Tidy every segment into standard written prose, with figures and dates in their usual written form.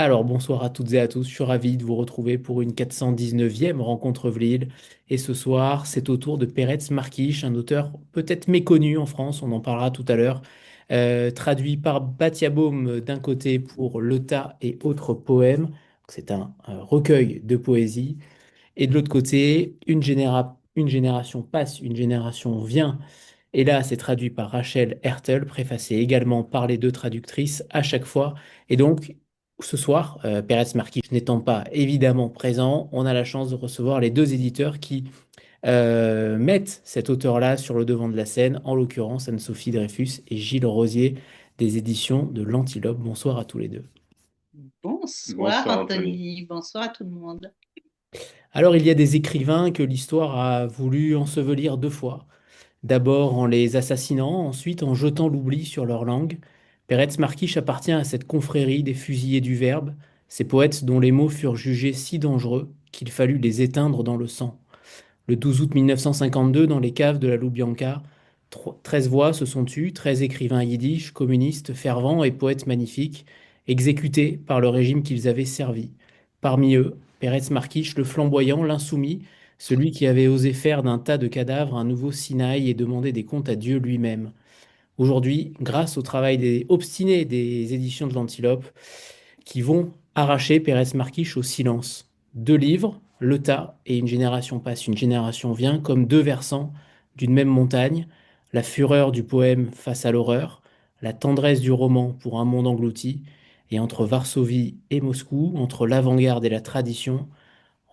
Alors, bonsoir à toutes et à tous. Je suis ravi de vous retrouver pour une 419e rencontre Vlil. Et ce soir, c'est au tour de Peretz Markish, un auteur peut-être méconnu en France, on en parlera tout à l'heure, traduit par Batiabaum d'un côté pour Leta et autres poèmes. C'est un recueil de poésie. Et de l'autre côté, une génération passe, une génération vient. Et là, c'est traduit par Rachel Hertel, préfacé également par les deux traductrices à chaque fois. Et donc, ce soir, Pérez Marquis n'étant pas évidemment présent, on a la chance de recevoir les deux éditeurs qui mettent cet auteur-là sur le devant de la scène, en l'occurrence Anne-Sophie Dreyfus et Gilles Rosier des éditions de l'Antilope. Bonsoir à tous les deux. Bonsoir Bonsoir Anthony. Anthony, bonsoir à tout le monde. Alors, il y a des écrivains que l'histoire a voulu ensevelir deux fois. D'abord en les assassinant, ensuite en jetant l'oubli sur leur langue. Peretz Marquish appartient à cette confrérie des fusillés du verbe, ces poètes dont les mots furent jugés si dangereux qu'il fallut les éteindre dans le sang. Le 12 août 1952, dans les caves de la Loubianka, 13 voix se sont tues, 13 écrivains yiddish, communistes, fervents et poètes magnifiques, exécutés par le régime qu'ils avaient servi. Parmi eux, Peretz Markish, le flamboyant, l'insoumis, celui qui avait osé faire d'un tas de cadavres un nouveau Sinaï et demander des comptes à Dieu lui-même. Aujourd'hui, grâce au travail des obstinés des éditions de l'Antilope, qui vont arracher Pérez Marquiche au silence. Deux livres, Le Tas et Une génération passe, une génération vient, comme deux versants d'une même montagne, la fureur du poème face à l'horreur, la tendresse du roman pour un monde englouti, et entre Varsovie et Moscou, entre l'avant-garde et la tradition,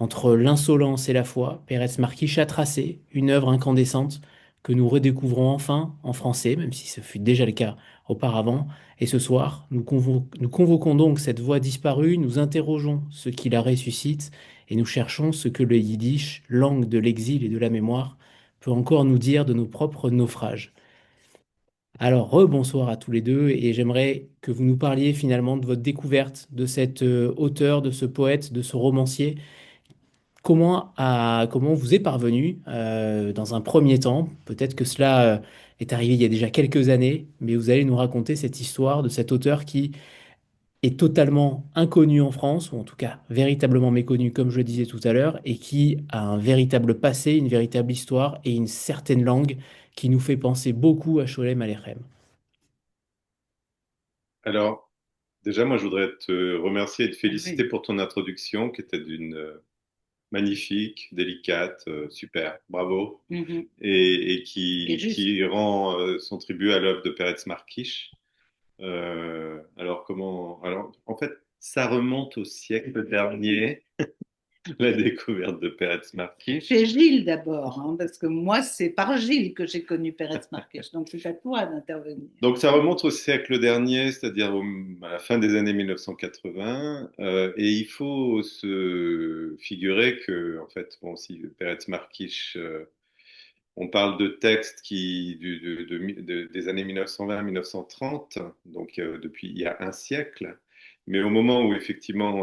entre l'insolence et la foi, Pérez Marquiche a tracé une œuvre incandescente que nous redécouvrons enfin en français, même si ce fut déjà le cas auparavant. Et ce soir, nous convoquons donc cette voix disparue, nous interrogeons ce qui la ressuscite et nous cherchons ce que le yiddish, langue de l'exil et de la mémoire, peut encore nous dire de nos propres naufrages. Alors, rebonsoir à tous les deux et j'aimerais que vous nous parliez finalement de votre découverte de cet auteur, de ce poète, de ce romancier. Comment vous est parvenu dans un premier temps? Peut-être que cela est arrivé il y a déjà quelques années, mais vous allez nous raconter cette histoire de cet auteur qui est totalement inconnu en France, ou en tout cas véritablement méconnu, comme je le disais tout à l'heure, et qui a un véritable passé, une véritable histoire et une certaine langue qui nous fait penser beaucoup à Sholem Aleichem. Alors, déjà, moi, je voudrais te remercier et te féliciter Oui. pour ton introduction qui était d'une magnifique, délicate, super, bravo, Mhm. et Et juste, qui rend son tribut à l'œuvre de Peretz Markish. Alors, en fait, ça remonte au siècle dernier, la découverte de Peretz Markish. chez Gilles d'abord, hein, parce que moi, c'est par Gilles que j'ai connu Pérez Marquez, donc c'est à toi d'intervenir. Donc ça remonte au siècle dernier, c'est-à-dire à la fin des années 1980, et il faut se figurer que, en fait, bon, si Peretz Markish, on parle de textes des années 1920-1930, donc depuis il y a un siècle, mais au moment où effectivement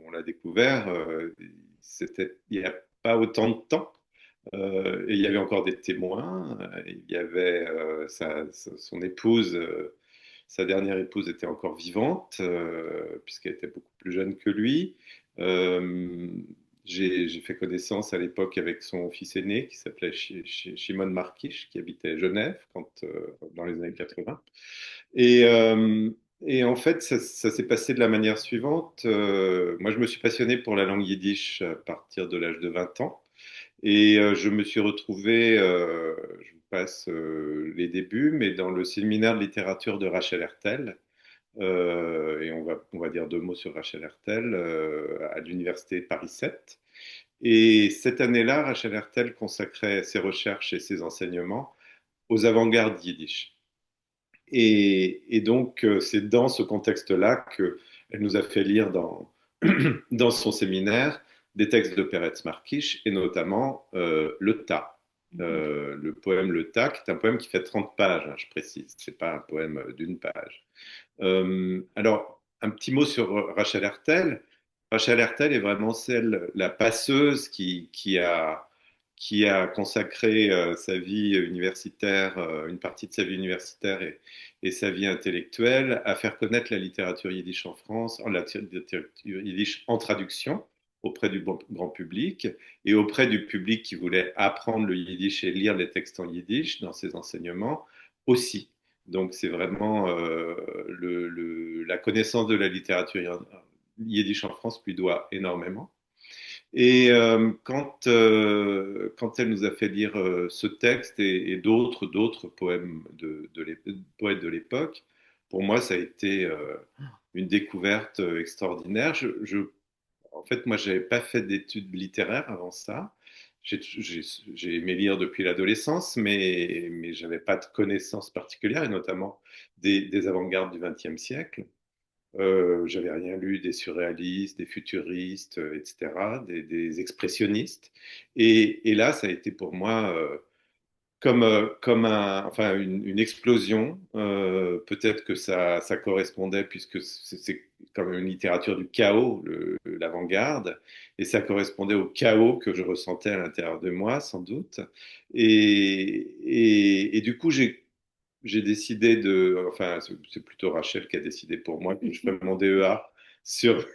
on l'a découvert, il n'y a pas autant de temps. Et il y avait encore des témoins. Il y avait son épouse, sa dernière épouse était encore vivante, puisqu'elle était beaucoup plus jeune que lui. Euh, j'ai fait connaissance à l'époque avec son fils aîné qui s'appelait Shimon Markish, qui habitait Genève dans les années 80. Et, euh, et en fait, ça s'est passé de la manière suivante. Moi, je me suis passionné pour la langue yiddish à partir de l'âge de 20 ans. Et je me suis retrouvé, je vous passe les débuts, mais dans le séminaire de littérature de Rachel Hertel. Et on va dire deux mots sur Rachel Hertel à l'université Paris 7. Et cette année-là, Rachel Hertel consacrait ses recherches et ses enseignements aux avant-gardes yiddish. Et donc, c'est dans ce contexte-là qu'elle nous a fait lire dans son séminaire des textes de Peretz Markish, et notamment Le Tas, Mhm. le poème Le Tas, qui est un poème qui fait 30 pages, hein, je précise, c'est pas un poème d'une page. Alors, un petit mot sur Rachel Hertel. Rachel Hertel est vraiment la passeuse qui a consacré sa vie universitaire, une partie de sa vie universitaire et sa vie intellectuelle à faire connaître la littérature yiddish en France, la littérature yiddish en traduction auprès du grand public et auprès du public qui voulait apprendre le yiddish et lire les textes en yiddish dans ses enseignements aussi. Donc c'est vraiment la connaissance de la littérature yiddish en France lui doit énormément. Et quand elle nous a fait lire ce texte et d'autres poèmes poètes de l'époque, pour moi, ça a été une découverte extraordinaire. En fait, moi, je n'avais pas fait d'études littéraires avant ça. J'ai aimé lire depuis l'adolescence, mais je n'avais pas de connaissances particulières, et notamment des avant-gardes du XXe siècle. J'avais rien lu des surréalistes, des futuristes, etc., des expressionnistes. Et là, ça a été pour moi comme enfin une explosion. Peut-être que ça correspondait, puisque c'est quand même une littérature du chaos, l'avant-garde, et ça correspondait au chaos que je ressentais à l'intérieur de moi, sans doute. Et du coup, j'ai décidé enfin, c'est plutôt Rachel qui a décidé pour moi que je ferais mon DEA sur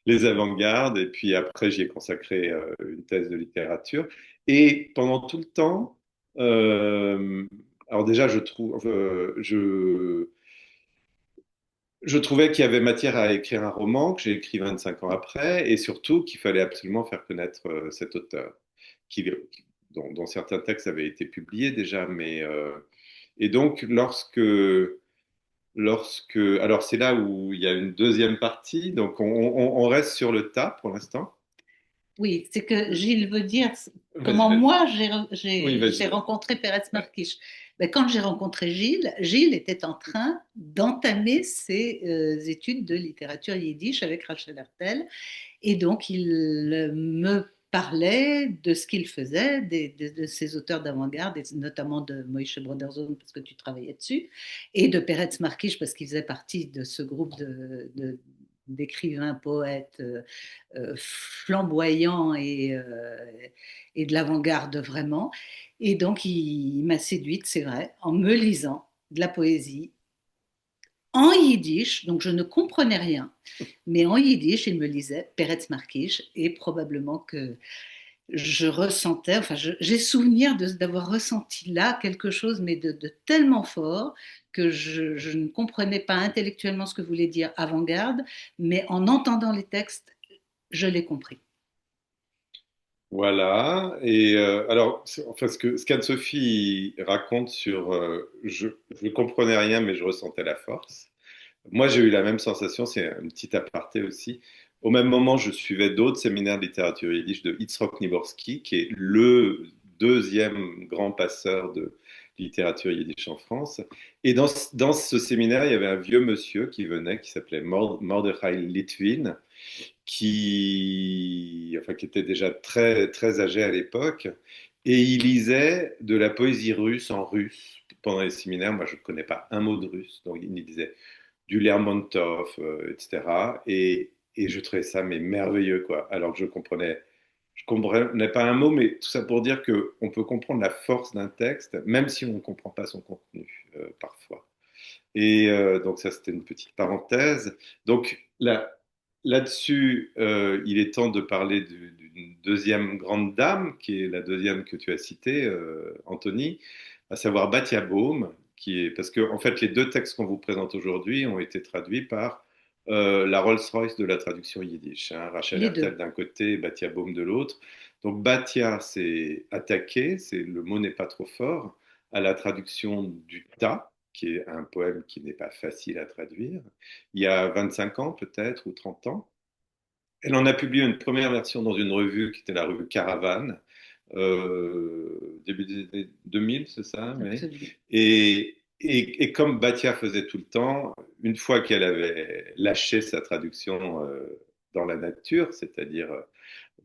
les avant-gardes. Et puis après, j'y ai consacré une thèse de littérature. Et pendant tout le temps, euh, alors déjà, je trouvais qu'il y avait matière à écrire un roman que j'ai écrit 25 ans après, et surtout qu'il fallait absolument faire connaître cet auteur, qui, dont certains textes avaient été publiés déjà, et donc, alors c'est là où il y a une deuxième partie, donc on reste sur le tas pour l'instant. Oui, c'est que Gilles veut dire Vas-y, comment vas-y. moi Oui, j'ai vas-y. rencontré Peretz Ouais. Markish. Ben, quand j'ai rencontré Gilles, Gilles était en train d'entamer ses études de littérature yiddish avec Rachel Hertel. Et donc, il me parlait de ce qu'il faisait, de ces auteurs d'avant-garde, et notamment de Moïse Broderzone, parce que tu travaillais dessus, et de Peretz Markish, parce qu'il faisait partie de ce groupe d'écrivains, poètes flamboyants et de l'avant-garde vraiment. Et donc, il m'a séduite, c'est vrai, en me lisant de la poésie en yiddish, donc je ne comprenais rien, mais en yiddish, il me lisait Peretz Markish et probablement que je ressentais, enfin j'ai souvenir d'avoir ressenti là quelque chose, mais de tellement fort que je ne comprenais pas intellectuellement ce que voulait dire avant-garde, mais en entendant les textes, je l'ai compris. Voilà. Et alors, enfin, ce qu'Anne-Sophie raconte sur je ne comprenais rien, mais je ressentais la force. Moi, j'ai eu la même sensation, c'est un petit aparté aussi. Au même moment, je suivais d'autres séminaires de littérature yiddish de Yitzhak Niborski, qui est le deuxième grand passeur de littérature yiddish en France. Et dans ce séminaire, il y avait un vieux monsieur qui venait, qui s'appelait Mordechai Litvin, enfin, qui était déjà très, très âgé à l'époque. Et il lisait de la poésie russe en russe pendant les séminaires. Moi, je ne connais pas un mot de russe. Donc, il lisait du Lermontov, etc. Et je trouvais ça mais merveilleux, quoi. Alors que je comprenais pas un mot, mais tout ça pour dire que on peut comprendre la force d'un texte, même si on ne comprend pas son contenu, parfois. Et donc ça, c'était une petite parenthèse. Donc là-dessus, il est temps de parler d'une deuxième grande dame, qui est la deuxième que tu as citée, Anthony, à savoir Batia Baum, parce que en fait, les deux textes qu'on vous présente aujourd'hui ont été traduits par la Rolls-Royce de la traduction yiddish, hein, Rachel Les Hertel deux. d'un côté et Batia Baum de l'autre. Donc Batia, c'est attaquer, le mot n'est pas trop fort, à la traduction du tas, qui est un poème qui n'est pas facile à traduire, il y a 25 ans peut-être, ou 30 ans. Elle en a publié une première version dans une revue qui était la revue Caravane, début des années 2000, c'est ça, oui. Absolument. Et comme Batia faisait tout le temps, une fois qu'elle avait lâché sa traduction dans la nature, c'est-à-dire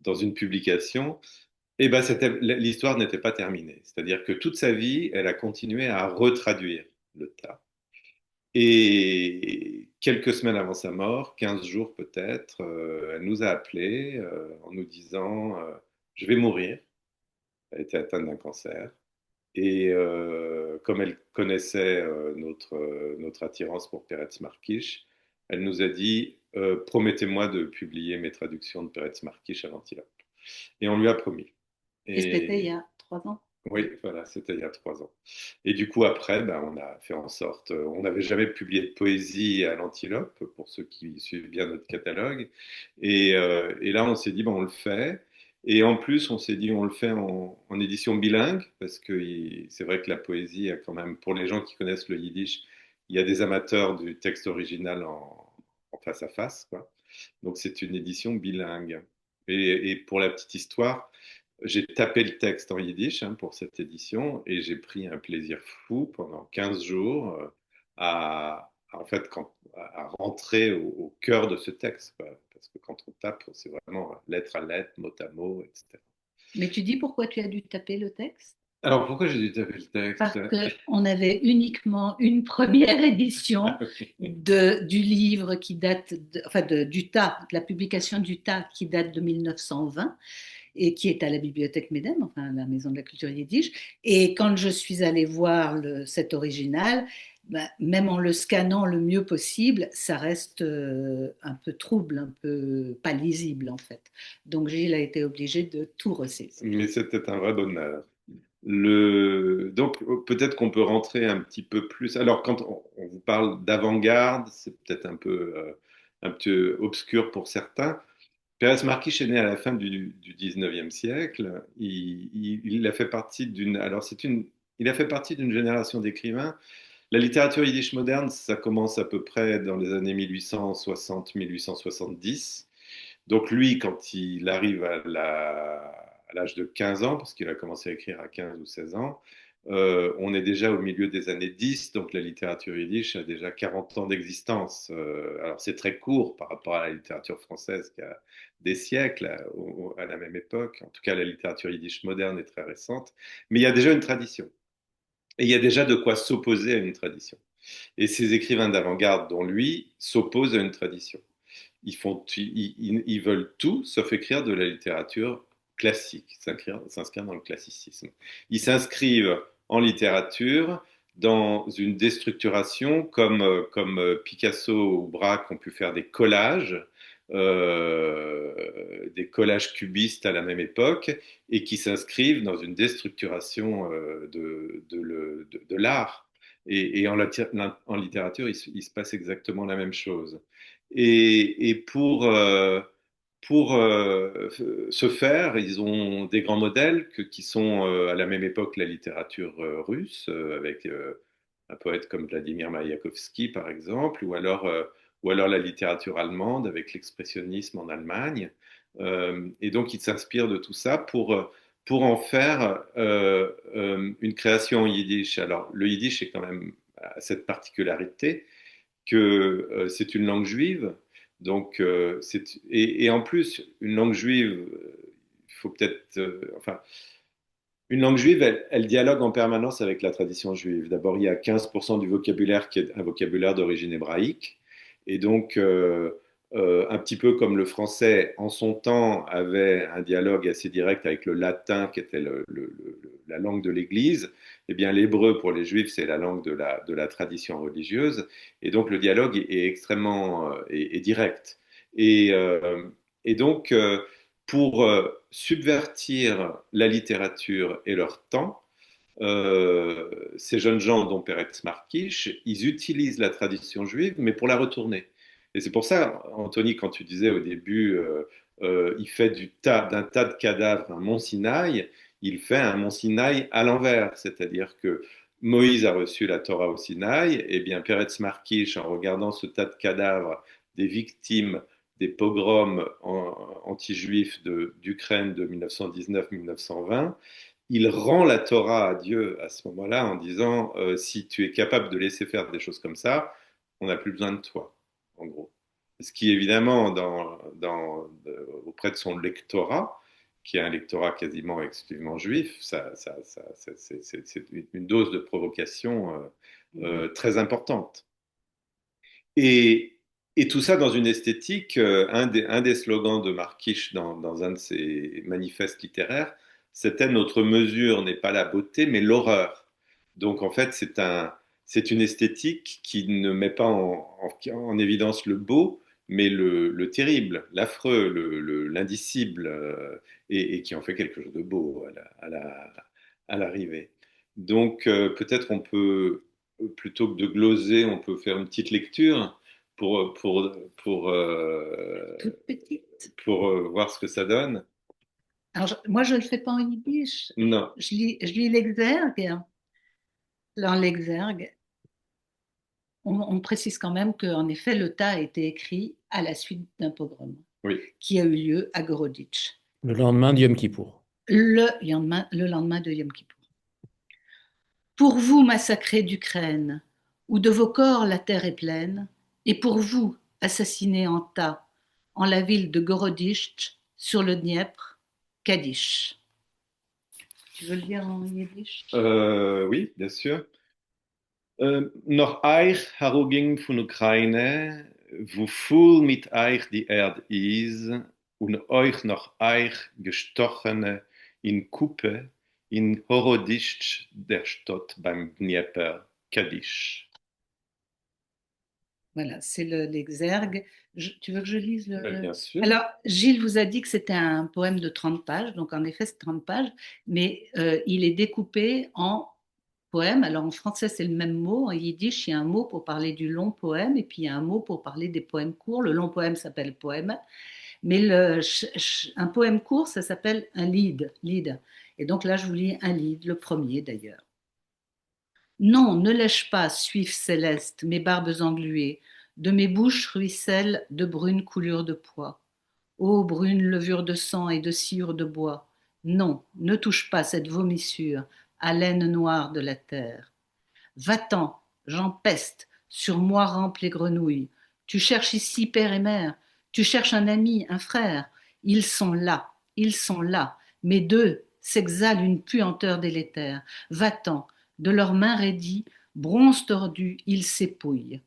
dans une publication, et ben l'histoire n'était pas terminée. C'est-à-dire que toute sa vie, elle a continué à retraduire le tas. Et quelques semaines avant sa mort, 15 jours peut-être, elle nous a appelés en nous disant je vais mourir. Elle était atteinte d'un cancer. Et comme elle connaissait notre attirance pour Peretz Markish, elle nous a dit promettez-moi de publier mes traductions de Peretz Markish à l'Antilope. Et on lui a promis. Et c'était il y Et a 3 ans. oui, voilà, c'était il y a 3 ans. Et du coup, après, ben, on a fait en sorte, on n'avait jamais publié de poésie à l'Antilope, pour ceux qui suivent bien notre catalogue. Et là, on s'est dit, ben, on le fait. Et en plus, on s'est dit, on le fait en édition bilingue, parce que c'est vrai que la poésie a quand même, pour les gens qui connaissent le yiddish, il y a des amateurs du texte original en face à face, quoi. Donc, c'est une édition bilingue. Et pour la petite histoire, j'ai tapé le texte en yiddish pour cette édition et j'ai pris un plaisir fou pendant 15 jours en fait, à rentrer au cœur de ce texte, quoi. Parce que quand on tape, c'est vraiment lettre à lettre, mot à mot, etc. Mais tu dis pourquoi tu as dû taper le texte? Alors, pourquoi j'ai dû taper le texte? Parce qu'on avait uniquement une première édition du livre qui date, enfin du tas, de la publication du tas qui date de 1920 et qui est à la bibliothèque Médem, enfin la maison de la culture yiddish. Et quand je suis allée voir cet original, ben, même en le scannant le mieux possible, ça reste un peu trouble, un peu pas lisible en fait. Donc Gilles a été obligé de tout ressaisir. Mais c'était un vrai bonheur. Donc, peut-être qu'on peut rentrer un petit peu plus. Alors, quand on vous parle d'avant-garde, c'est peut-être un peu obscur pour certains. Pérez Marquich est né à la fin du 19e siècle. Il a fait partie il a fait partie d'une génération d'écrivains. La littérature yiddish moderne, ça commence à peu près dans les années 1860-1870. Donc lui, quand il arrive à l'âge de 15 ans, parce qu'il a commencé à écrire à 15 ou 16 ans, on est déjà au milieu des années 10, donc la littérature yiddish a déjà 40 ans d'existence. Alors c'est très court par rapport à la littérature française qui a des siècles à la même époque. En tout cas, la littérature yiddish moderne est très récente, mais il y a déjà une tradition. Et il y a déjà de quoi s'opposer à une tradition. Et ces écrivains d'avant-garde, dont lui, s'opposent à une tradition. Ils veulent tout sauf écrire de la littérature classique, s'inscrire dans le classicisme. Ils s'inscrivent en littérature dans une déstructuration comme Picasso ou Braque ont pu faire des collages cubistes à la même époque, et qui s'inscrivent dans une déstructuration de l'art. Et en littérature, il se passe exactement la même chose. Et pour ce faire, ils ont des grands modèles qui sont à la même époque la littérature russe, avec un poète comme Vladimir Mayakovsky, par exemple, ou alors la littérature allemande avec l'expressionnisme en Allemagne. Et donc, ils s'inspirent de tout ça pour en faire une création en yiddish. Alors, le yiddish est quand même à cette particularité que c'est une langue juive. Donc, et en plus, une langue juive, il faut peut-être, enfin, une langue juive, elle dialogue en permanence avec la tradition juive. D'abord, il y a 15% du vocabulaire qui est un vocabulaire d'origine hébraïque. Et donc, un petit peu comme le français, en son temps, avait un dialogue assez direct avec le latin, qui était la langue de l'Église, eh bien, l'hébreu, pour les juifs, c'est la langue de la tradition religieuse. Et donc, le dialogue est extrêmement est direct. Et, euh, et donc, pour subvertir la littérature et leur temps, ces jeunes gens, dont Peretz Markish, ils utilisent la tradition juive, mais pour la retourner. Et c'est pour ça, Anthony, quand tu disais au début, il fait d'un tas de cadavres un mont Sinaï, il fait un mont Sinaï à l'envers, c'est-à-dire que Moïse a reçu la Torah au Sinaï, et bien Peretz Markish, en regardant ce tas de cadavres des victimes des pogroms anti-juifs d'Ukraine de 1919-1920, il rend la Torah à Dieu à ce moment-là en disant si tu es capable de laisser faire des choses comme ça, on n'a plus besoin de toi, en gros. Ce qui, évidemment, auprès de son lectorat, qui est un lectorat quasiment exclusivement juif, c'est une dose de provocation très importante. Et, et tout ça dans une esthétique, un des slogans de Markish dans un de ses manifestes littéraires, c'était notre mesure n'est pas la beauté, mais l'horreur. Donc en fait, c'est une esthétique qui ne met pas en évidence le beau, mais le terrible, l'affreux, l'indicible, et qui en fait quelque chose de beau à l'arrivée. Donc peut-être on peut, plutôt que de gloser, on peut faire une petite lecture pour, pour, pour, euh, toute petite. pour voir ce que ça donne. Alors, moi, je ne le fais pas en yiddish. Non, Je lis l'exergue. Dans l'exergue, on précise quand même qu'en effet, le tas a été écrit à la suite d'un pogrom oui. qui a eu lieu à Goroditch Le lendemain de Yom Kippour. le lendemain de Yom Kippour. Pour vous, massacrés d'Ukraine, où de vos corps la terre est pleine, et pour vous, assassinés en tas, en la ville de Goroditch, sur le Dniepr, Kaddish. Tu veux le dire en yiddish? Oui, bien sûr. Noch euch, Harugim von Ukraine, wo voll mit euch die Erde is, und euch noch euch gestochene in Kuppe, in Horodischt der Stadt beim Dnieper, Kaddish. Voilà, c'est l'exergue. Tu veux que je lise Bien sûr. Alors, Gilles vous a dit que c'était un poème de 30 pages, donc en effet, c'est 30 pages, mais il est découpé en poèmes. Alors, en français, c'est le même mot. En yiddish, il y a un mot pour parler du long poème, et puis il y a un mot pour parler des poèmes courts. Le long poème s'appelle poème, mais un poème court, ça s'appelle un lied. Et donc là, je vous lis un lied, le premier d'ailleurs. Non, ne lèche pas, suif céleste, mes barbes engluées, de mes bouches ruissellent de brunes coulures de pois. Ô brune levure de sang et de sciure de bois, non, ne touche pas cette vomissure, haleine noire de la terre. Va-t'en, j'empeste, sur moi rampent les grenouilles. Tu cherches ici père et mère, tu cherches un ami, un frère. Ils sont là, mais d'eux s'exhale une puanteur délétère. Va-t'en, de leurs mains raidies, bronze tordu, ils s'épouillent.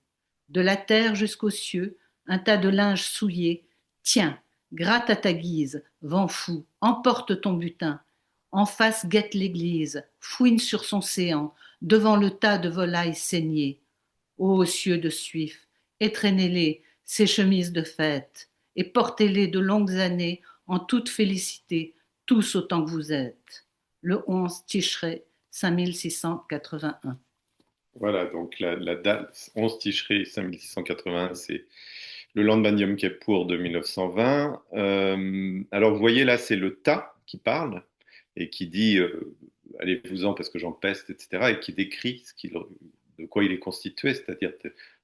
De la terre jusqu'aux cieux, un tas de linge souillé. Tiens, gratte à ta guise, vent fou, emporte ton butin. En face guette l'église, fouine sur son séant, devant le tas de volailles saignées. Ô cieux de Suif, étreignez-les, ces chemises de fête, et portez-les de longues années en toute félicité, tous autant que vous êtes. Le 11 Tishré 5681. Voilà, donc la date 11 Tishri 5680, c'est le lendemain de Yom Kippour de 1920. Alors vous voyez là, c'est le tas qui parle et qui dit allez-vous-en parce que j'en peste, etc. et qui décrit de quoi il est constitué, c'est-à-dire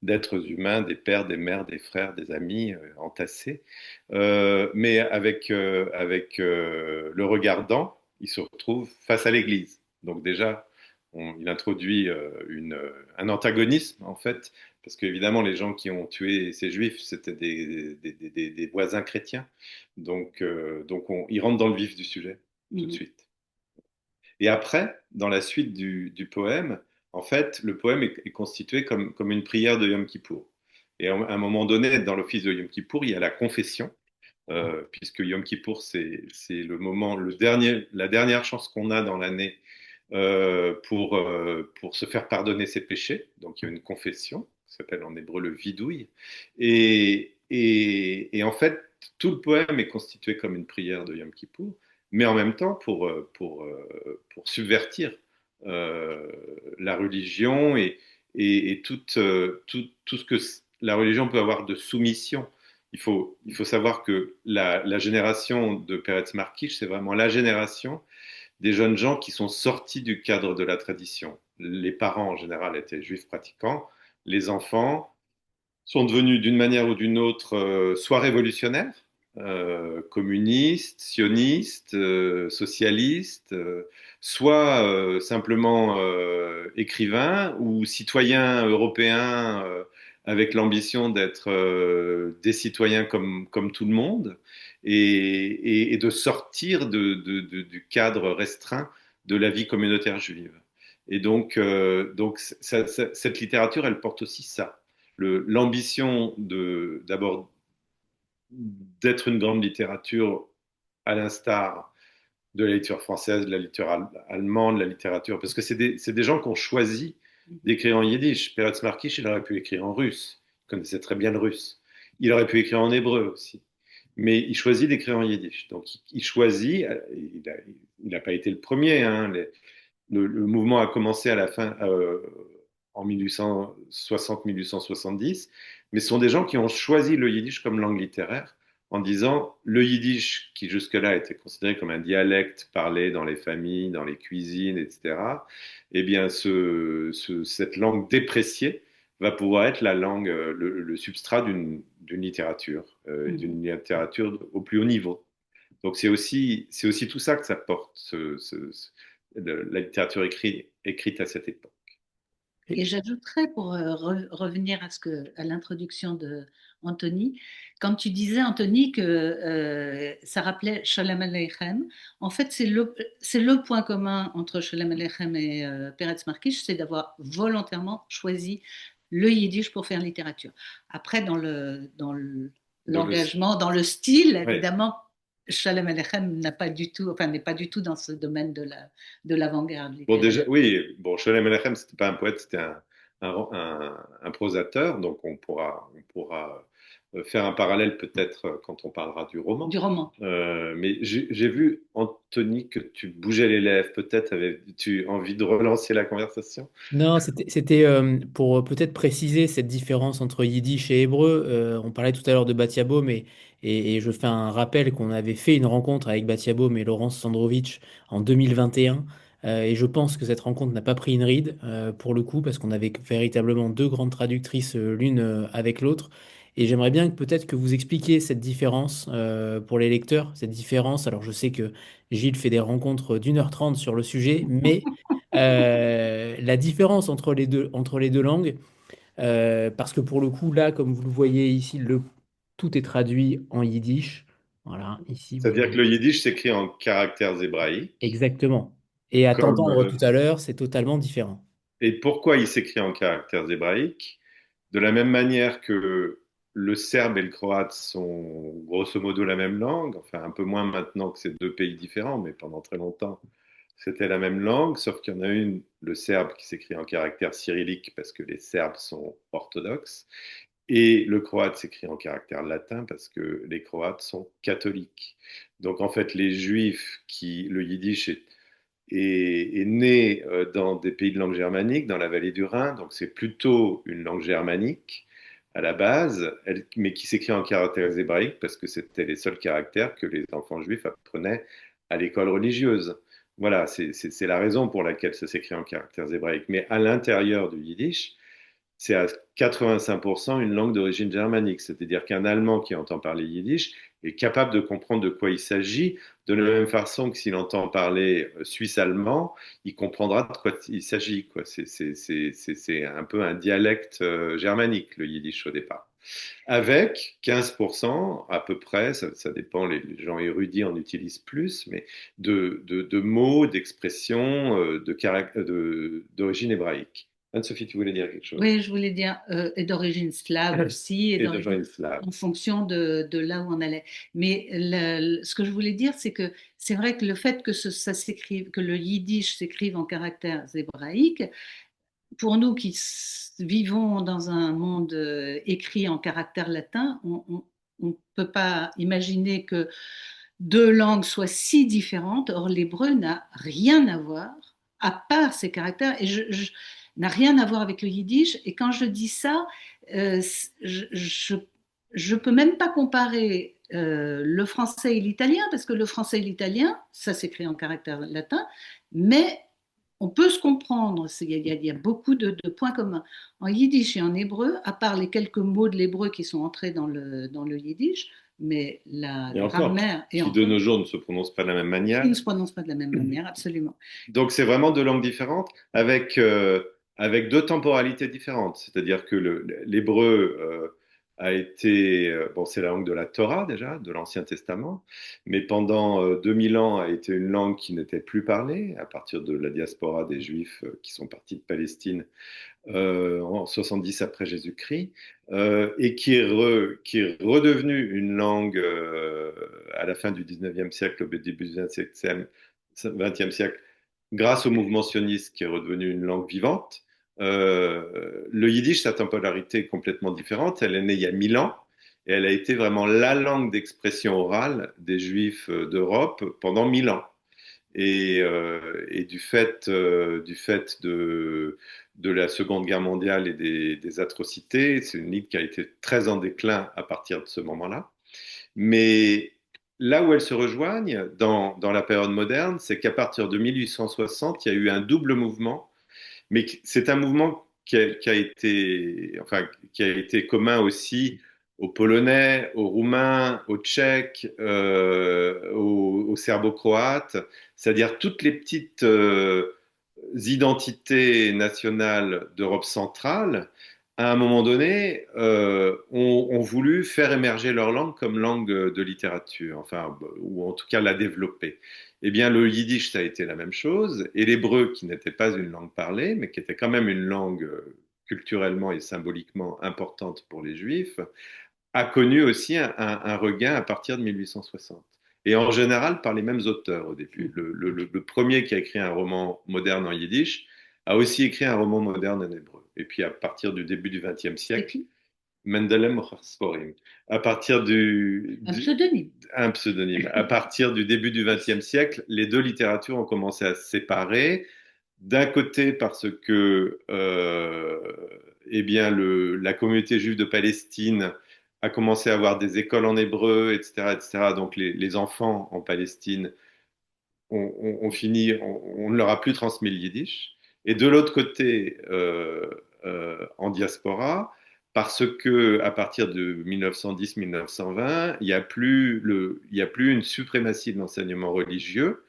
d'êtres humains, des pères, des mères, des frères, des amis entassés. Mais avec le regardant, il se retrouve face à l'Église. Donc déjà, il introduit un antagonisme, en fait, parce qu'évidemment, les gens qui ont tué ces juifs, c'était des voisins chrétiens. Donc il rentre dans le vif du sujet tout de suite. Et après, dans la suite du poème, en fait, le poème est constitué comme une prière de Yom Kippour. Et à un moment donné, dans l'office de Yom Kippour, il y a la confession, puisque Yom Kippour, c'est le moment, la dernière chance qu'on a dans l'année pour se faire pardonner ses péchés. Donc il y a une confession, qui s'appelle en hébreu le vidouille. Et en fait, tout le poème est constitué comme une prière de Yom Kippour, mais en même temps pour subvertir la religion et tout ce que la religion peut avoir de soumission. Il faut savoir que la génération de Peretz Markish, c'est vraiment la génération des jeunes gens qui sont sortis du cadre de la tradition. Les parents, en général, étaient juifs pratiquants. Les enfants sont devenus, d'une manière ou d'une autre, soit révolutionnaires, communistes, sionistes, socialistes, soit simplement écrivains ou citoyens européens avec l'ambition d'être des citoyens comme tout le monde et de sortir du cadre restreint de la vie communautaire juive. Et donc cette littérature, elle porte aussi ça. L'ambition d'abord d'être une grande littérature à l'instar de la littérature française, de la littérature allemande, de la littérature, parce que c'est des gens qui ont choisi d'écrire en yiddish. Peretz Markish, il aurait pu écrire en russe, il connaissait très bien le russe. Il aurait pu écrire en hébreu aussi, mais il choisit d'écrire en yiddish. Donc il choisit, il n'a pas été le premier, hein, le mouvement a commencé à la fin, en 1860-1870, mais ce sont des gens qui ont choisi le yiddish comme langue littéraire en disant le yiddish, qui jusque-là était considéré comme un dialecte parlé dans les familles, dans les cuisines, etc., eh bien, cette langue dépréciée va pouvoir être la langue, le substrat d'une littérature, d'une littérature au plus haut niveau. Donc c'est aussi tout ça que ça porte, la littérature écrite à cette époque. Et j'ajouterais pour revenir à l'introduction de Anthony, quand tu disais Anthony que ça rappelait Sholem Aleichem, en fait c'est le point commun entre Sholem Aleichem et Peretz Markish, c'est d'avoir volontairement choisi le yiddish pour faire littérature. Après Dans le, l'engagement, dans le style, ouais. évidemment, Sholem Aleichem n'est pas du tout dans ce domaine de l'avant-garde Bon, littéraire. déjà, oui, bon, Sholem Aleichem, c'était pas un poète, c'était un prosateur, donc on pourra faire un parallèle peut-être quand on parlera du roman. Du roman. Mais j'ai vu, Anthony, que tu bougeais les lèvres, peut-être avais-tu envie de relancer la conversation? Non, c'était pour peut-être préciser cette différence entre yiddish et hébreu. On parlait tout à l'heure de Batia Baum et je fais un rappel qu'on avait fait une rencontre avec Batia Baum et Laurence Sandrovitch en 2021. Et je pense que cette rencontre n'a pas pris une ride pour le coup parce qu'on avait véritablement deux grandes traductrices l'une avec l'autre. Et j'aimerais bien que peut-être que vous expliquiez cette différence pour les lecteurs, cette différence. Alors je sais que Gilles fait des rencontres d'1h30 sur le sujet, mais la différence entre les deux langues, parce que pour le coup, là, comme vous le voyez ici, tout est traduit en yiddish. Voilà, ici, vous C'est-à-dire que voyez. le yiddish s'écrit en caractères hébraïques, Exactement. Et à comme, t'entendre tout à l'heure, c'est totalement différent. et pourquoi il s'écrit en caractères hébraïques? De la même manière que le serbe et le croate sont grosso modo la même langue, enfin un peu moins maintenant que c'est deux pays différents, mais pendant très longtemps c'était la même langue, sauf qu'il y en a une, le serbe, qui s'écrit en caractère cyrillique parce que les Serbes sont orthodoxes, et le croate s'écrit en caractère latin parce que les Croates sont catholiques. Donc en fait, les Juifs, le yiddish est né dans des pays de langue germanique, dans la vallée du Rhin, donc c'est plutôt une langue germanique à la base, mais qui s'écrit en caractères hébraïques parce que c'était les seuls caractères que les enfants juifs apprenaient à l'école religieuse. Voilà, c'est la raison pour laquelle ça s'écrit en caractères hébraïques. Mais à l'intérieur du yiddish, c'est à 85% une langue d'origine germanique, c'est-à-dire qu'un Allemand qui entend parler yiddish est capable de comprendre de quoi il s'agit, de la même façon que s'il entend parler suisse-allemand, il comprendra de quoi il s'agit. C'est un peu un dialecte germanique, le yiddish au départ. Avec 15% à peu près, ça dépend, les gens érudits en utilisent plus, mais de mots, d'expressions d'origine hébraïque. Anne-Sophie, tu voulais dire quelque chose? Oui, je voulais dire, et d'origine slave aussi, et Et d'origine d'origine slave. en fonction de là où on allait. Mais ce que je voulais dire, c'est que c'est vrai que le fait que ça s'écrive, que le yiddish s'écrive en caractères hébraïques, pour nous qui vivons dans un monde écrit en caractères latins, on ne peut pas imaginer que deux langues soient si différentes. Or, l'hébreu n'a rien à voir, à part ses caractères, et n'a rien à voir avec le yiddish. Et quand je dis ça, euh, je peux même pas comparer le français et l'italien, parce que le français et l'italien, ça s'écrit en caractère latin, mais on peut se comprendre. Il y a beaucoup de points communs. En yiddish et en hébreu, à part les quelques mots de l'hébreu qui sont entrés dans le yiddish, mais la Et encore, grammaire est qui de encore nos jours ne se prononce pas de la même qui manière. ne se prononce pas de la même manière, absolument. Donc c'est vraiment deux langues différentes avec deux temporalités différentes. C'est-à-dire que l'hébreu a été, bon, c'est la langue de la Torah déjà, de l'Ancien Testament, mais pendant 2000 ans a été une langue qui n'était plus parlée à partir de la diaspora des Juifs qui sont partis de Palestine en 70 après Jésus-Christ, et qui est redevenue une langue à la fin du 19e siècle, au début du 20e siècle, grâce au mouvement sioniste qui est redevenu une langue vivante. Le yiddish, sa temporalité est complètement différente. Elle est née il y a 1000 ans et elle a été vraiment la langue d'expression orale des Juifs d'Europe pendant 1000 ans. Et du fait de la Seconde Guerre mondiale et des atrocités, c'est une langue qui a été très en déclin à partir de ce moment-là. Mais là où elles se rejoignent dans la période moderne, c'est qu'à partir de 1860, il y a eu un double mouvement, mais c'est un mouvement qui a été commun aussi aux Polonais, aux Roumains, aux Tchèques, aux Serbo-Croates, c'est-à-dire toutes les petites identités nationales d'Europe centrale, à un moment donné, ont voulu faire émerger leur langue comme langue de littérature, enfin, ou en tout cas la développer. Eh bien, le yiddish, ça a été la même chose, et l'hébreu, qui n'était pas une langue parlée, mais qui était quand même une langue culturellement et symboliquement importante pour les Juifs, a connu aussi un regain à partir de 1860. Et en général par les mêmes auteurs au début. Le premier qui a écrit un roman moderne en yiddish a aussi écrit un roman moderne en hébreu. Et puis à partir du début du XXe C'est siècle, qui? Mendelem Sforim. À partir Un pseudonyme. un pseudonyme. À partir du début du XXe siècle, les deux littératures ont commencé à se séparer. D'un côté, parce que eh bien, la communauté juive de Palestine a commencé à avoir des écoles en hébreu, etc., etc. Donc les enfants en Palestine ont fini, on ne leur a plus transmis le yiddish. Et de l'autre côté, en diaspora, parce que à partir de 1910-1920, il y a plus une suprématie de l'enseignement religieux.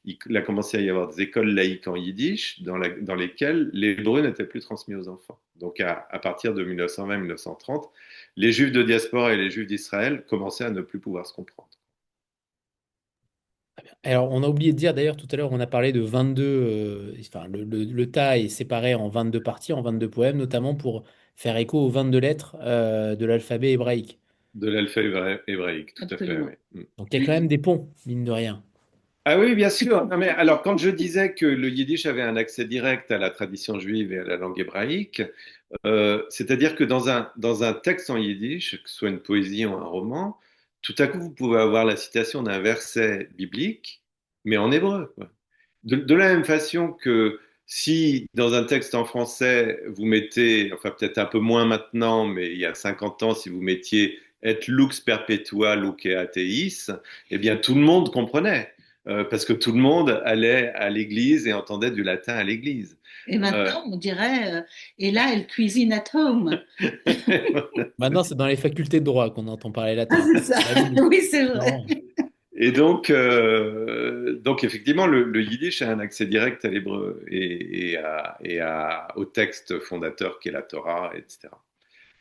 Il a commencé à y avoir des écoles laïques en yiddish dans lesquelles l'hébreu n'était plus transmis aux enfants. Donc à partir de 1920-1930, les juifs de diaspora et les juifs d'Israël commençaient à ne plus pouvoir se comprendre. Alors, on a oublié de dire d'ailleurs tout à l'heure, on a parlé de 22, enfin, le tas est séparé en 22 parties, en 22 poèmes, notamment pour faire écho aux 22 lettres de l'alphabet hébraïque. De l'alphabet hébraïque, tout à fait, Absolument. oui. Mm. Donc, il y a quand même des ponts, mine de rien. Ah oui, bien sûr. Non, mais alors, quand je disais que le yiddish avait un accès direct à la tradition juive et à la langue hébraïque, c'est-à-dire que dans un texte en yiddish, que ce soit une poésie ou un roman, tout à coup, vous pouvez avoir la citation d'un verset biblique, mais en hébreu, quoi. De la même façon que si dans un texte en français, vous mettez, enfin peut-être un peu moins maintenant, mais il y a 50 ans, si vous mettiez et lux perpetua lucea teis, eh bien tout le monde comprenait, parce que tout le monde allait à l'église et entendait du latin à l'église. Et Euh, maintenant, on dirait, et là, elle cuisine at home. Maintenant, c'est dans les facultés de droit qu'on entend parler Ah, latin. c'est ça. À la limite. Oui, c'est vrai. Non. Et donc effectivement, le yiddish a un accès direct à l'hébreu au texte fondateur qu'est la Torah, etc.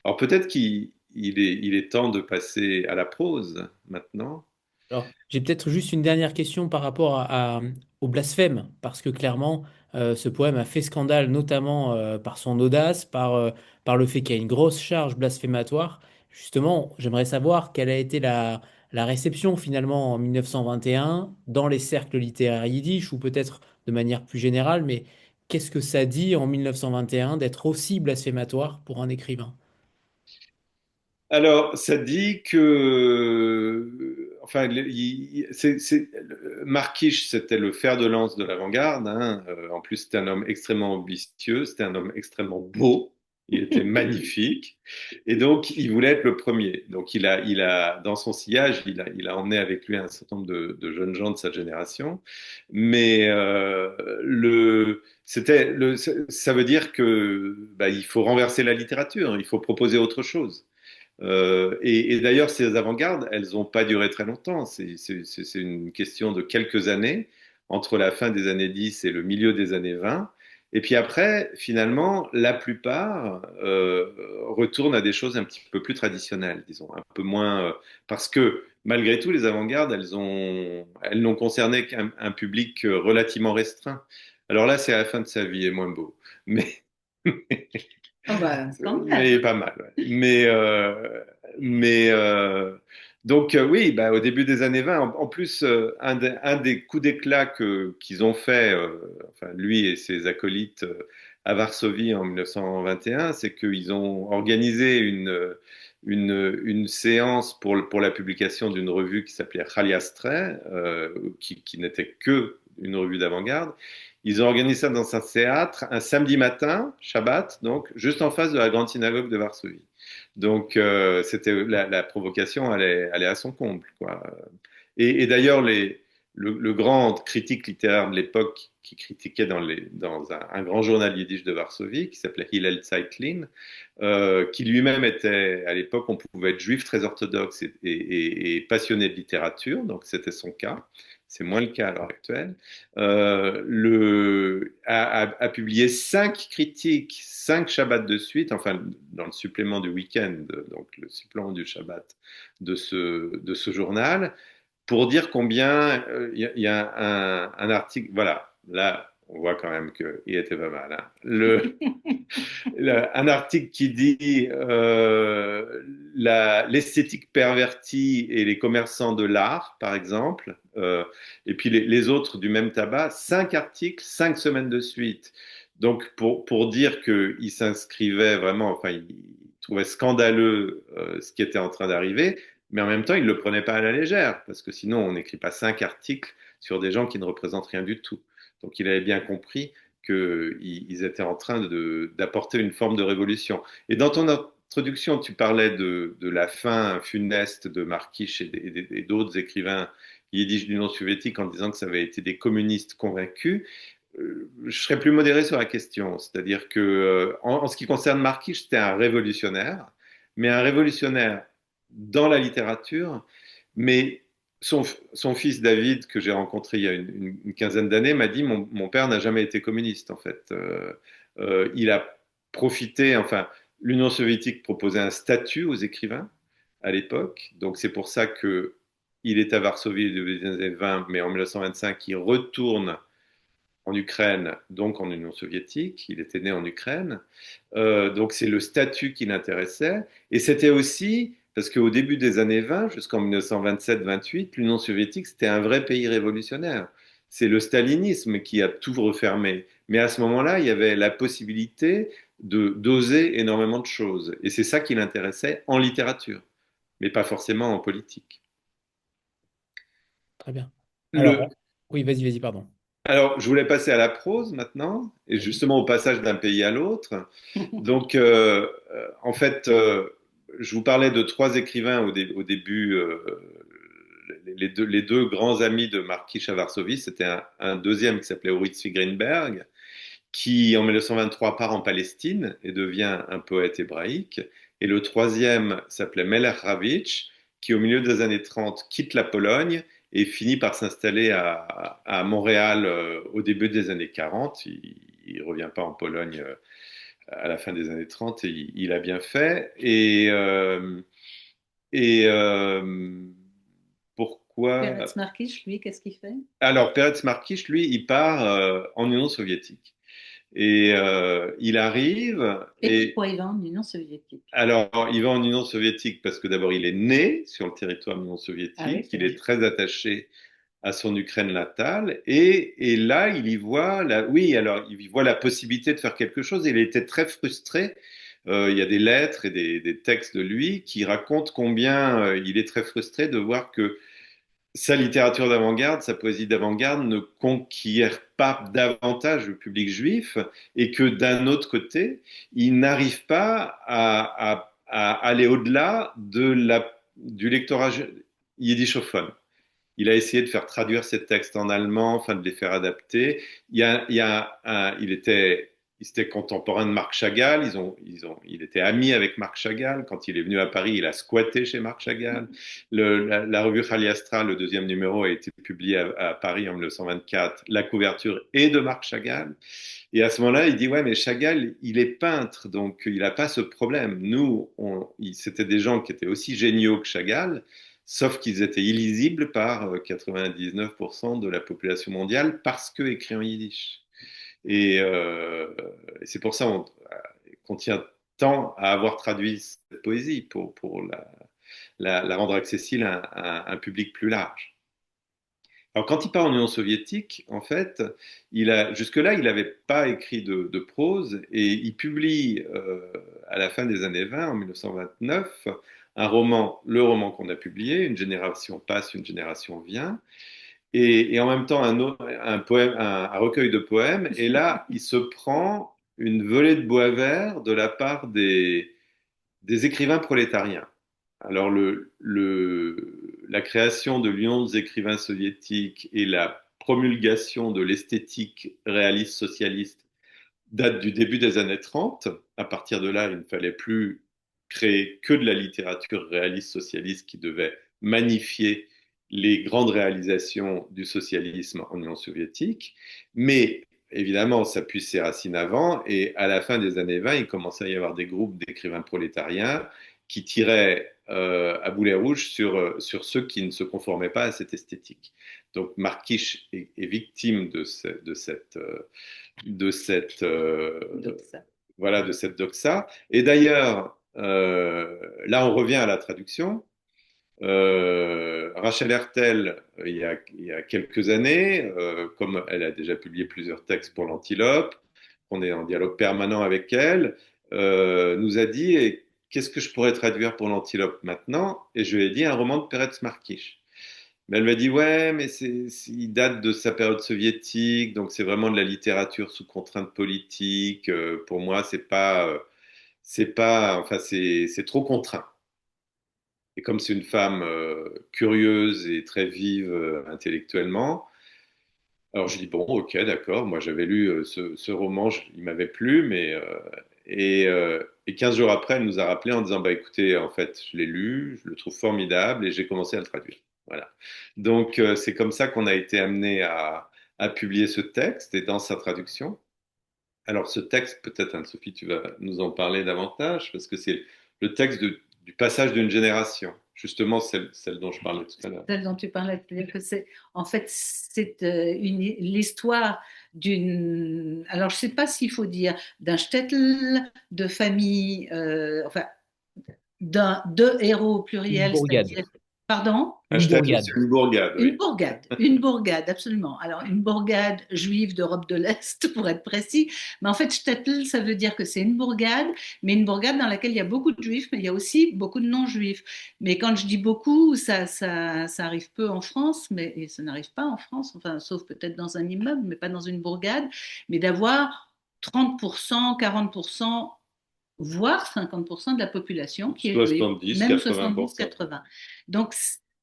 Alors peut-être qu'il est temps de passer à la prose maintenant. Alors, j'ai peut-être juste une dernière question par rapport au blasphème, parce que clairement, ce poème a fait scandale, notamment par son audace, par le fait qu'il y a une grosse charge blasphématoire. Justement, j'aimerais savoir quelle a été la réception finalement en 1921 dans les cercles littéraires yiddish, ou peut-être de manière plus générale, mais qu'est-ce que ça dit en 1921 d'être aussi blasphématoire pour un écrivain? Alors, ça dit que, enfin, Markish, c'était le fer de lance de l'avant-garde, hein. En plus, c'était un homme extrêmement ambitieux, c'était un homme extrêmement beau, il était magnifique, et donc il voulait être le premier. Donc, dans son sillage, il a emmené avec lui un certain nombre de jeunes gens de sa génération, mais ça veut dire que, bah, il faut renverser la littérature, il faut proposer autre chose. Et d'ailleurs, ces avant-gardes, elles n'ont pas duré très longtemps. C'est une question de quelques années, entre la fin des années 10 et le milieu des années 20. Et puis après, finalement, la plupart retournent à des choses un petit peu plus traditionnelles, disons, un peu moins. Parce que malgré tout, les avant-gardes, elles n'ont concerné qu'un public relativement restreint. Alors là, c'est à la fin de sa vie et moins beau. Mais, Ah bah, quand même. mais pas mal, ouais. Mais Donc oui, bah, au début des années 20, en plus, un des coups d'éclat qu'ils ont fait, enfin, lui et ses acolytes à Varsovie en 1921, c'est qu'ils ont organisé une séance pour la publication d'une revue qui s'appelait Haliastre, qui n'était que une revue d'avant-garde. Ils ont organisé ça dans un théâtre un samedi matin, Shabbat, donc juste en face de la grande synagogue de Varsovie. Donc, c'était la provocation allait à son comble, quoi. Et d'ailleurs, le grand critique littéraire de l'époque qui critiquait dans un grand journal yiddish de Varsovie, qui s'appelait Hillel Zeitlin, qui lui-même était, à l'époque, on pouvait être juif très orthodoxe et passionné de littérature, donc c'était son cas. C'est moins le cas à l'heure actuelle. A publié 5 critiques, 5 Shabbats de suite, enfin dans le supplément du week-end, donc le supplément du Shabbat de ce journal, pour dire combien y a un article, voilà, là on voit quand même qu'il était pas mal. Hein. Un article qui dit l'esthétique pervertie et les commerçants de l'art, par exemple, et puis les autres du même tabac, 5 articles, 5 semaines de suite. Donc pour dire qu'il s'inscrivait vraiment, enfin il trouvait scandaleux ce qui était en train d'arriver, mais en même temps il ne le prenait pas à la légère, parce que sinon on n'écrit pas 5 articles sur des gens qui ne représentent rien du tout. Donc il avait bien compris qu'ils étaient en train d'apporter une forme de révolution. Et dans ton introduction, tu parlais de la fin funeste de Markish et d'autres écrivains yiddish du Nord soviétique en disant que ça avait été des communistes convaincus. Je serais plus modéré sur la question. C'est-à-dire que, en ce qui concerne Markish, c'était un révolutionnaire, mais un révolutionnaire dans la littérature, mais son fils David, que j'ai rencontré il y a une quinzaine d'années, m'a dit mon père n'a jamais été communiste, en fait. Il a profité, enfin, l'Union soviétique proposait un statut aux écrivains à l'époque, donc c'est pour ça que il est à Varsovie depuis les années 20, mais en 1925, il retourne en Ukraine, donc en Union soviétique. Il était né en Ukraine. Donc c'est le statut qui l'intéressait. Et c'était aussi, parce qu'au début des années 20, jusqu'en 1927-28, l'Union soviétique, c'était un vrai pays révolutionnaire. C'est le stalinisme qui a tout refermé. Mais à ce moment-là, il y avait la possibilité d'oser énormément de choses. Et c'est ça qui l'intéressait en littérature, mais pas forcément en politique. Très bien. Le, Alors, oui, vas-y, vas-y, pardon. Alors, je voulais passer à la prose maintenant, et Vas-y. justement au passage d'un pays à l'autre. Donc, en fait, je vous parlais de 3 écrivains au début. Les deux grands amis de Marquis à Varsovie, c'était un deuxième qui s'appelait Oryzhov Greenberg, qui en 1923 part en Palestine et devient un poète hébraïque. Et le troisième s'appelait Meler Ravitch, qui au milieu des années 30 quitte la Pologne et finit par s'installer à Montréal au début des années 40. Il ne revient pas en Pologne à la fin des années 30 et il a bien fait. Et pourquoi? Peretz Markish, lui, qu'est-ce qu'il fait? Alors, Peretz Markish, lui, il part en Union soviétique. Et il arrive Et et pourquoi il va en Union soviétique? alors il va en Union soviétique parce que d'abord il est né sur le territoire de l'Union Ah oui, soviétique, c'est il est vrai. très attaché à son Ukraine natale et là il y voit oui alors il y voit la possibilité de faire quelque chose. Il était très frustré. Il y a des lettres et des textes de lui qui racontent combien il est très frustré de voir que sa littérature d'avant-garde, sa poésie d'avant-garde ne conquiert pas davantage le public juif et que d'un autre côté, il n'arrive pas à aller au-delà du lectorat yiddishophone. Il a essayé de faire traduire ses textes en allemand, enfin de les faire adapter. Il était contemporain de Marc Chagall. Il était ami avec Marc Chagall. Quand il est venu à Paris, il a squatté chez Marc Chagall. La revue Khaliastra, le deuxième numéro, a été publié à Paris en 1924. La couverture est de Marc Chagall. Et à ce moment-là, il dit, ouais, mais Chagall, il est peintre, donc il n'a pas ce problème. Nous, c'était des gens qui étaient aussi géniaux que Chagall, sauf qu'ils étaient illisibles par 99% de la population mondiale parce que écrits en yiddish. Et c'est pour ça qu'on tient tant à avoir traduit cette poésie pour la rendre accessible à un public plus large. Alors, quand il part en Union soviétique, en fait, jusque-là, il n'avait pas écrit de prose et il publie à la fin des années 20, en 1929, le roman qu'on a publié, Une génération passe, une génération vient, et en même temps un poème, un recueil de poèmes. Et là, il se prend une volée de bois vert de la part des écrivains prolétariens. Alors, la création de l'Union des écrivains soviétiques et la promulgation de l'esthétique réaliste socialiste date du début des années 30. À partir de là, il ne fallait plus créer que de la littérature réaliste socialiste qui devait magnifier les grandes réalisations du socialisme en Union soviétique. Mais évidemment, ça puise ses racines avant, et à la fin des années 20, il commençait à y avoir des groupes d'écrivains prolétariens qui tiraient à boulet rouge sur ceux qui ne se conformaient pas à cette esthétique. Donc Markish est victime de cette, Doxa. voilà, de cette doxa. Et d'ailleurs, là, on revient à la traduction. Rachel Hertel, il y a quelques années, comme elle a déjà publié plusieurs textes pour l'Antilope, on est en dialogue permanent avec elle, nous a dit qu'est-ce que je pourrais traduire pour l'Antilope maintenant? Et je lui ai dit un roman de Peretz Markish. Mais elle m'a dit, ouais, mais il date de sa période soviétique, donc c'est vraiment de la littérature sous contrainte politique. Pour moi, enfin, c'est trop contraint. Et comme c'est une femme curieuse et très vive intellectuellement, alors je dis, bon, ok, d'accord, moi j'avais lu ce roman, il m'avait plu, et 15 jours après, elle nous a rappelé en disant, bah écoutez, en fait, je l'ai lu, je le trouve formidable, et j'ai commencé à le traduire. Voilà. Donc c'est comme ça qu'on a été amené à publier ce texte et dans sa traduction. Alors ce texte, peut-être Anne-Sophie, tu vas nous en parler davantage, parce que c'est le texte du passage d'une génération, justement celle dont je parlais tout à l'heure. Celle dont tu parlais, c'est-à-dire que en fait, c'est l'histoire d'une. Alors, je ne sais pas s'il faut dire d'un shtetl de famille, enfin, de héros au Une pluriel, bourgade. c'est-à-dire. Pardon? Un Une shtetl, bourgade. c'est une bourgade, oui. Une bourgade, absolument. Alors, une bourgade juive d'Europe de l'Est, pour être précis. Mais en fait, shtetl, ça veut dire que c'est une bourgade, mais une bourgade dans laquelle il y a beaucoup de juifs, mais il y a aussi beaucoup de non-juifs. Mais quand je dis beaucoup, ça arrive peu en France, mais et ça n'arrive pas en France, enfin, sauf peut-être dans un immeuble, mais pas dans une bourgade, mais d'avoir 30%, 40%, voire 50% de la population qui est juive, 70, même 80%. 70-80. Donc,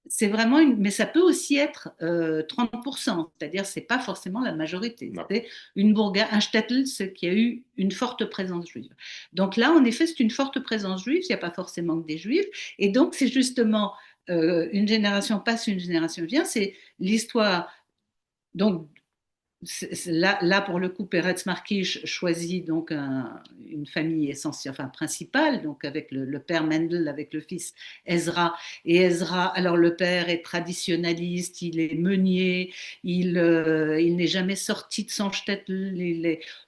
c'est vraiment une. Mais ça peut aussi être 30%, c'est-à-dire c'est pas forcément la majorité. Non. C'est une bourgade, un shtetl, ce qui a eu une forte présence juive. Donc là, en effet, c'est une forte présence juive, il n'y a pas forcément que des juifs. Et donc, c'est justement une génération passe, une génération vient, c'est l'histoire. Donc, là, pour le coup, Peretz Markish choisit donc une famille essentielle, enfin principale, donc avec le père Mendel, avec le fils Ezra. Et Ezra, alors le père est traditionnaliste, il est meunier, il n'est jamais sorti de son shtetl.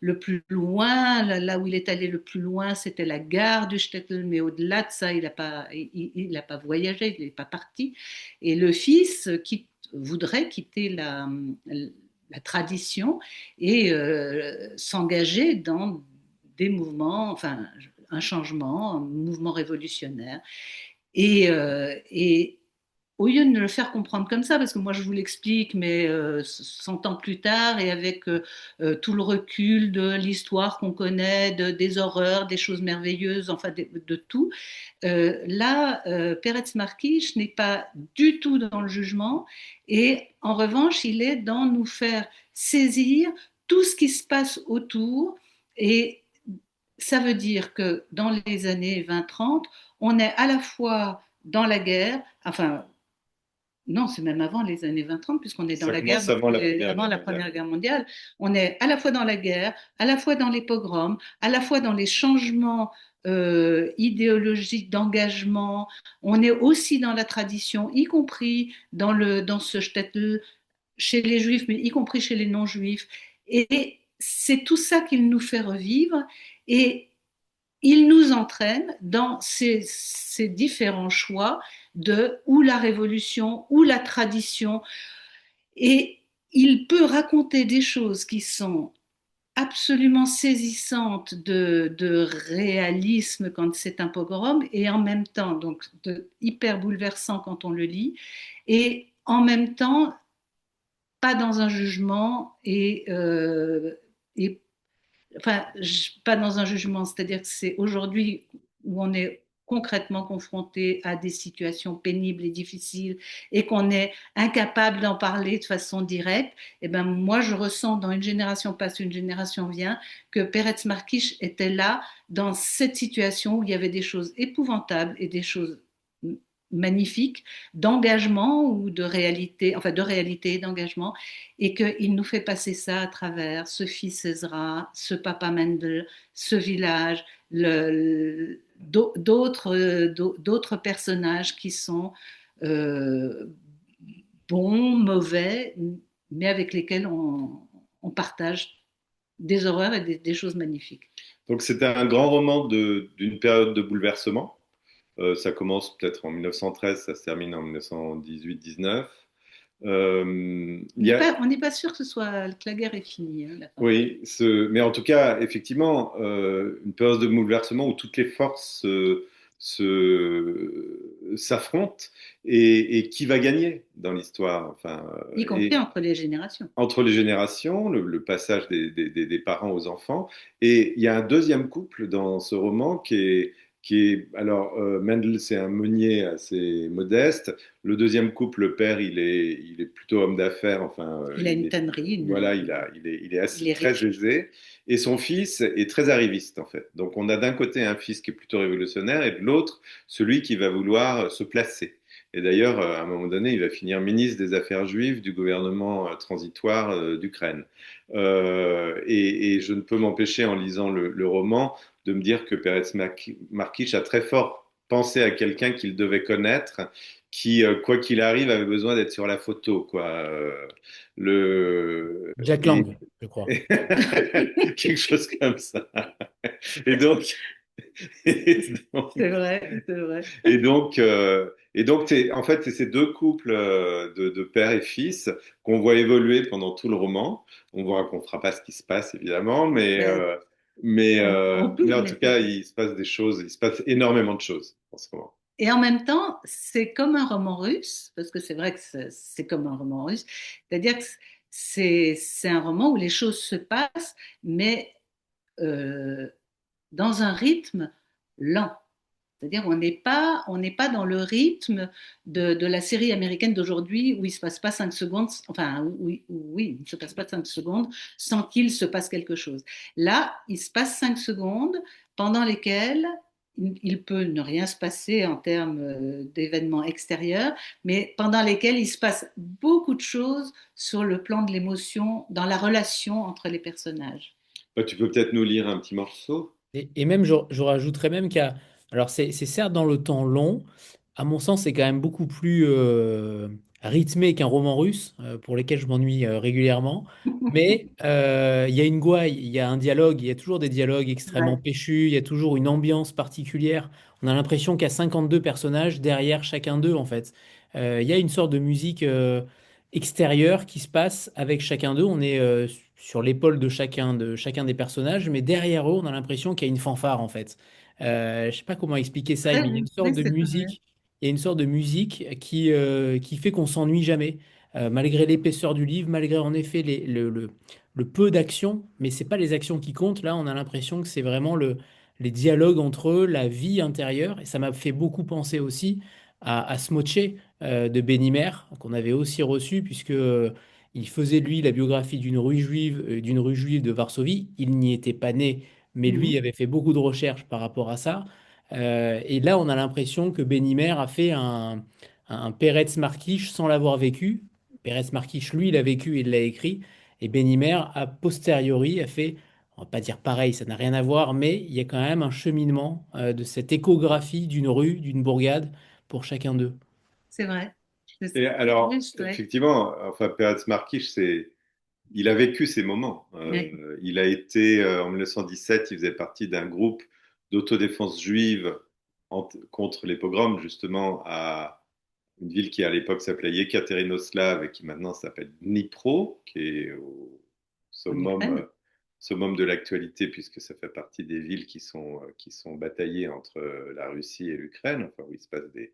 Le plus loin, là où il est allé le plus loin, c'était la gare du shtetl, mais au-delà de ça, il n'a pas voyagé, il n'est pas parti. Et le fils voudrait quitter la tradition et s'engager dans des mouvements, enfin un changement, un mouvement révolutionnaire. Et au lieu de le faire comprendre comme ça, parce que moi je vous l'explique, mais 100 ans plus tard et avec tout le recul de l'histoire qu'on connaît, des horreurs, des choses merveilleuses, enfin de tout, là, Peretz Markish n'est pas du tout dans le jugement et en revanche, il est dans nous faire saisir tout ce qui se passe autour et ça veut dire que dans les années 20-30, on est à la fois dans la guerre, enfin non, c'est même avant les années 20-30, puisqu'on est dans Ça la guerre, commence avant avant la Première Guerre mondiale. On est à la fois dans la guerre, à la fois dans les pogroms, à la fois dans les changements idéologiques d'engagement. On est aussi dans la tradition, y compris dans ce shtetl chez les juifs, mais y compris chez les non-juifs. Et c'est tout ça qu'il nous fait revivre. Et il nous entraîne dans ces différents choix de ou la révolution ou la tradition. Et il peut raconter des choses qui sont absolument saisissantes de réalisme quand c'est un pogrom et en même temps donc hyper bouleversant quand on le lit et en même temps pas dans un jugement et enfin, pas dans un jugement, c'est-à-dire que c'est aujourd'hui où on est concrètement confronté à des situations pénibles et difficiles et qu'on est incapable d'en parler de façon directe, et ben moi je ressens dans Une génération passe, une génération vient que Peretz Markish était là dans cette situation où il y avait des choses épouvantables et des choses magnifiques d'engagement ou de réalité, enfin de réalité et d'engagement, et qu'il nous fait passer ça à travers ce fils Ezra, ce papa Mendel, ce village, d'autres personnages qui sont euh, bons, mauvais, mais avec lesquels on partage des horreurs et des choses magnifiques. Donc c'était un grand roman d'une période de bouleversement. Ça commence peut-être en 1913, ça se termine en 1918-19. On n'est pas, on n'est pas sûr que ce soit que la guerre est finie, hein, la fin. Oui, mais en tout cas, effectivement, une période de bouleversement où toutes les forces s'affrontent et qui va gagner dans l'histoire. Enfin, Y compris et entre les générations. entre les générations, le passage des parents aux enfants. Et il y a un deuxième couple dans ce roman alors, Mendel, c'est un meunier assez modeste. Le deuxième couple, le père, il est plutôt homme d'affaires. Enfin, Il a une tannerie, voilà, il est il assez, est très riche. aisé. Et son fils est très arriviste, en fait. Donc, on a d'un côté un fils qui est plutôt révolutionnaire et de l'autre, celui qui va vouloir se placer. Et d'ailleurs, à un moment donné, il va finir ministre des Affaires juives du gouvernement transitoire d'Ukraine. Et je ne peux m'empêcher, en lisant le roman, de me dire que Peretz Markish a très fort pensé à quelqu'un qu'il devait connaître, qui, quoi qu'il arrive, avait besoin d'être sur la photo, quoi. Le... Jack Et... Lang, je crois. quelque chose comme ça. Et donc, et C'est donc, vrai, c'est vrai. en fait, c'est ces deux couples de père et fils qu'on voit évoluer pendant tout le roman. On ne racontera pas ce qui se passe, évidemment, Ben, mais on peut, en mais tout cas, il se passe des choses, il se passe énormément de choses en ce moment. et en même temps, c'est comme un roman russe, parce que c'est vrai que c'est comme un roman russe, c'est-à-dire que c'est un roman où les choses se passent, mais euh, dans un rythme lent. C'est-à-dire on n'est pas dans le rythme de la série américaine d'aujourd'hui où il ne se passe pas 5 secondes, enfin oui, oui, il ne se passe pas 5 secondes sans qu'il se passe quelque chose. Là, il se passe 5 secondes pendant lesquelles il peut ne rien se passer en termes d'événements extérieurs, mais pendant lesquels il se passe beaucoup de choses sur le plan de l'émotion, dans la relation entre les personnages. Bah, tu peux peut-être nous lire un petit morceau? Et même, je rajouterais même alors c'est certes dans le temps long, à mon sens, c'est quand même beaucoup plus rythmé qu'un roman russe, pour lesquels je m'ennuie régulièrement. Mais il y a une gouaille, il y a un dialogue, il y a toujours des dialogues extrêmement Ouais, péchus, il y a toujours une ambiance particulière. On a l'impression qu'il y a 52 personnages derrière chacun d'eux, en fait. Il y a une sorte de musique extérieure qui se passe avec chacun d'eux. On est sur l'épaule de chacun des personnages, mais derrière eux, on a l'impression qu'il y a une fanfare en fait. Je sais pas comment expliquer ça, très mais il y a une vrai, sorte oui, de c'est vrai. musique, il y a une sorte de musique qui fait qu'on s'ennuie jamais, malgré l'épaisseur du livre, malgré en effet le peu d'action, mais c'est pas les actions qui comptent. Là, on a l'impression que c'est vraiment les dialogues entre eux, la vie intérieure, et ça m'a fait beaucoup penser aussi à Smoche de Bennimer, qu'on avait aussi reçu, puisque il faisait, lui, la biographie d'une rue juive de Varsovie. Il n'y était pas né, mais lui Mhm. avait fait beaucoup de recherches par rapport à ça. Et là, on a l'impression que Bennimer a fait un Peretz Markish sans l'avoir vécu. Peretz Markish, lui, l'a vécu et il l'a écrit. Et Bennimer, a posteriori, a fait, on va pas dire pareil, ça n'a rien à voir, mais il y a quand même un cheminement de cette échographie d'une rue, d'une bourgade, pour chacun d'eux. C'est vrai. Et alors, Juste, ouais. effectivement, enfin, Peretz Markish, il a vécu ces moments. Ouais. Il a été, en 1917, il faisait partie d'un groupe d'autodéfense juive contre les pogroms, justement, à une ville qui à l'époque s'appelait Yekaterinoslav et qui maintenant s'appelle Dnipro, qui est au en summum, Ukraine. summum de l'actualité, puisque ça fait partie des villes qui sont bataillées entre la Russie et l'Ukraine, enfin où il se passe des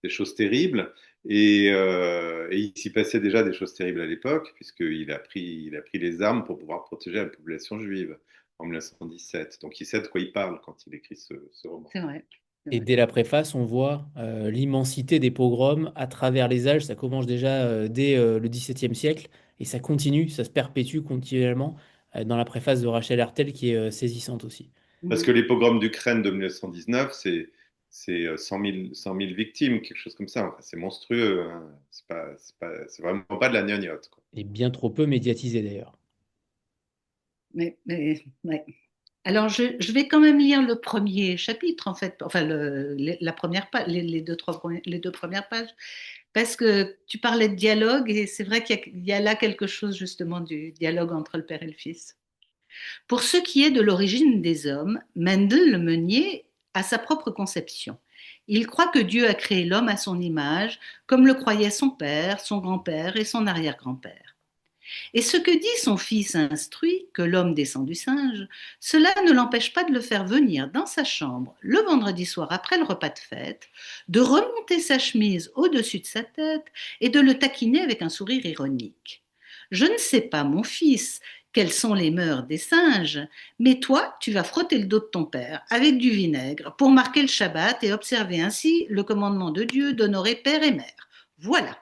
choses terribles. Et il s'y passait déjà des choses terribles à l'époque, il a pris les armes pour pouvoir protéger la population juive en 1917. Donc il sait de quoi il parle quand il écrit ce roman. C'est vrai, c'est Et vrai. dès la préface, on voit l'immensité des pogroms à travers les âges. Ça commence déjà dès le XVIIe siècle et ça continue, ça se perpétue continuellement dans la préface de Rachel Hertel qui est saisissante aussi. Parce Mhm. que les pogroms d'Ukraine de 1919, c'est 100 000 victimes, quelque chose comme ça. Enfin, c'est monstrueux, hein. C'est vraiment pas de la gnognotte, quoi. Et bien trop peu médiatisé d'ailleurs. Ouais. Alors, je vais quand même lire le premier chapitre, en fait, enfin, la première page, les deux premières pages, parce que tu parlais de dialogue, et c'est vrai qu'il y a là quelque chose, justement, du dialogue entre le père et le fils. Pour ce qui est de l'origine des hommes, Mendel, le meunier, a sa propre conception. Il croit que Dieu a créé l'homme à son image, comme le croyaient son père, son grand-père et son arrière-grand-père. Et ce que dit son fils instruit, que l'homme descend du singe, cela ne l'empêche pas de le faire venir dans sa chambre le vendredi soir après le repas de fête, de remonter sa chemise au-dessus de sa tête et de le taquiner avec un sourire ironique. Je ne sais pas, mon fils, quelles sont les mœurs des singes, mais toi, tu vas frotter le dos de ton père avec du vinaigre pour marquer le Shabbat et observer ainsi le commandement de Dieu d'honorer père et mère. Voilà.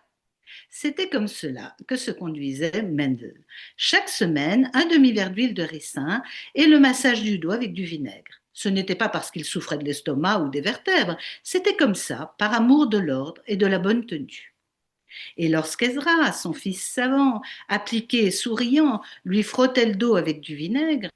C'était comme cela que se conduisait Mendel. Chaque semaine, un demi-verre d'huile de ricin et le massage du dos avec du vinaigre. Ce n'était pas parce qu'il souffrait de l'estomac ou des vertèbres, c'était comme ça, par amour de l'ordre et de la bonne tenue. Et lorsqu'Ezra, son fils savant, appliqué et souriant, lui frottait le dos avec du vinaigre,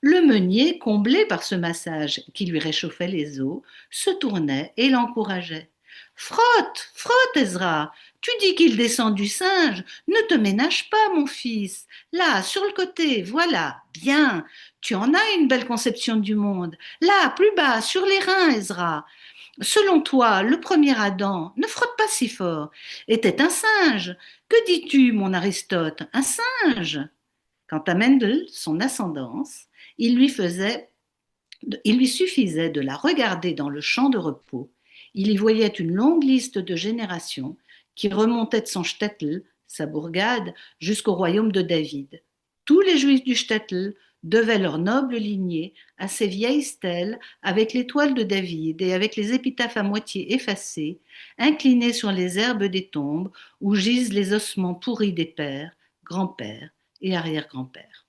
le meunier, comblé par ce massage qui lui réchauffait les os, se tournait et l'encourageait. Frotte, frotte, Ezra. Tu dis qu'il descend du singe. Ne te ménage pas, mon fils. Là, sur le côté, voilà. Bien. Tu en as une belle conception du monde. Là, plus bas, sur les reins, Ezra. Selon toi, le premier Adam, ne frotte pas si fort, était un singe. Que dis-tu, mon Aristote? Un singe? Quant à Mendel, son ascendance, il lui faisait il lui suffisait de la regarder dans le champ de repos. Il y voyait une longue liste de générations qui remontait de son shtetl, sa bourgade, jusqu'au royaume de David. Tous les juifs du shtetl devaient leur noble lignée à ces vieilles stèles avec l'étoile de David et avec les épitaphes à moitié effacées, inclinées sur les herbes des tombes où gisent les ossements pourris des pères, grands-pères et arrière-grands-pères.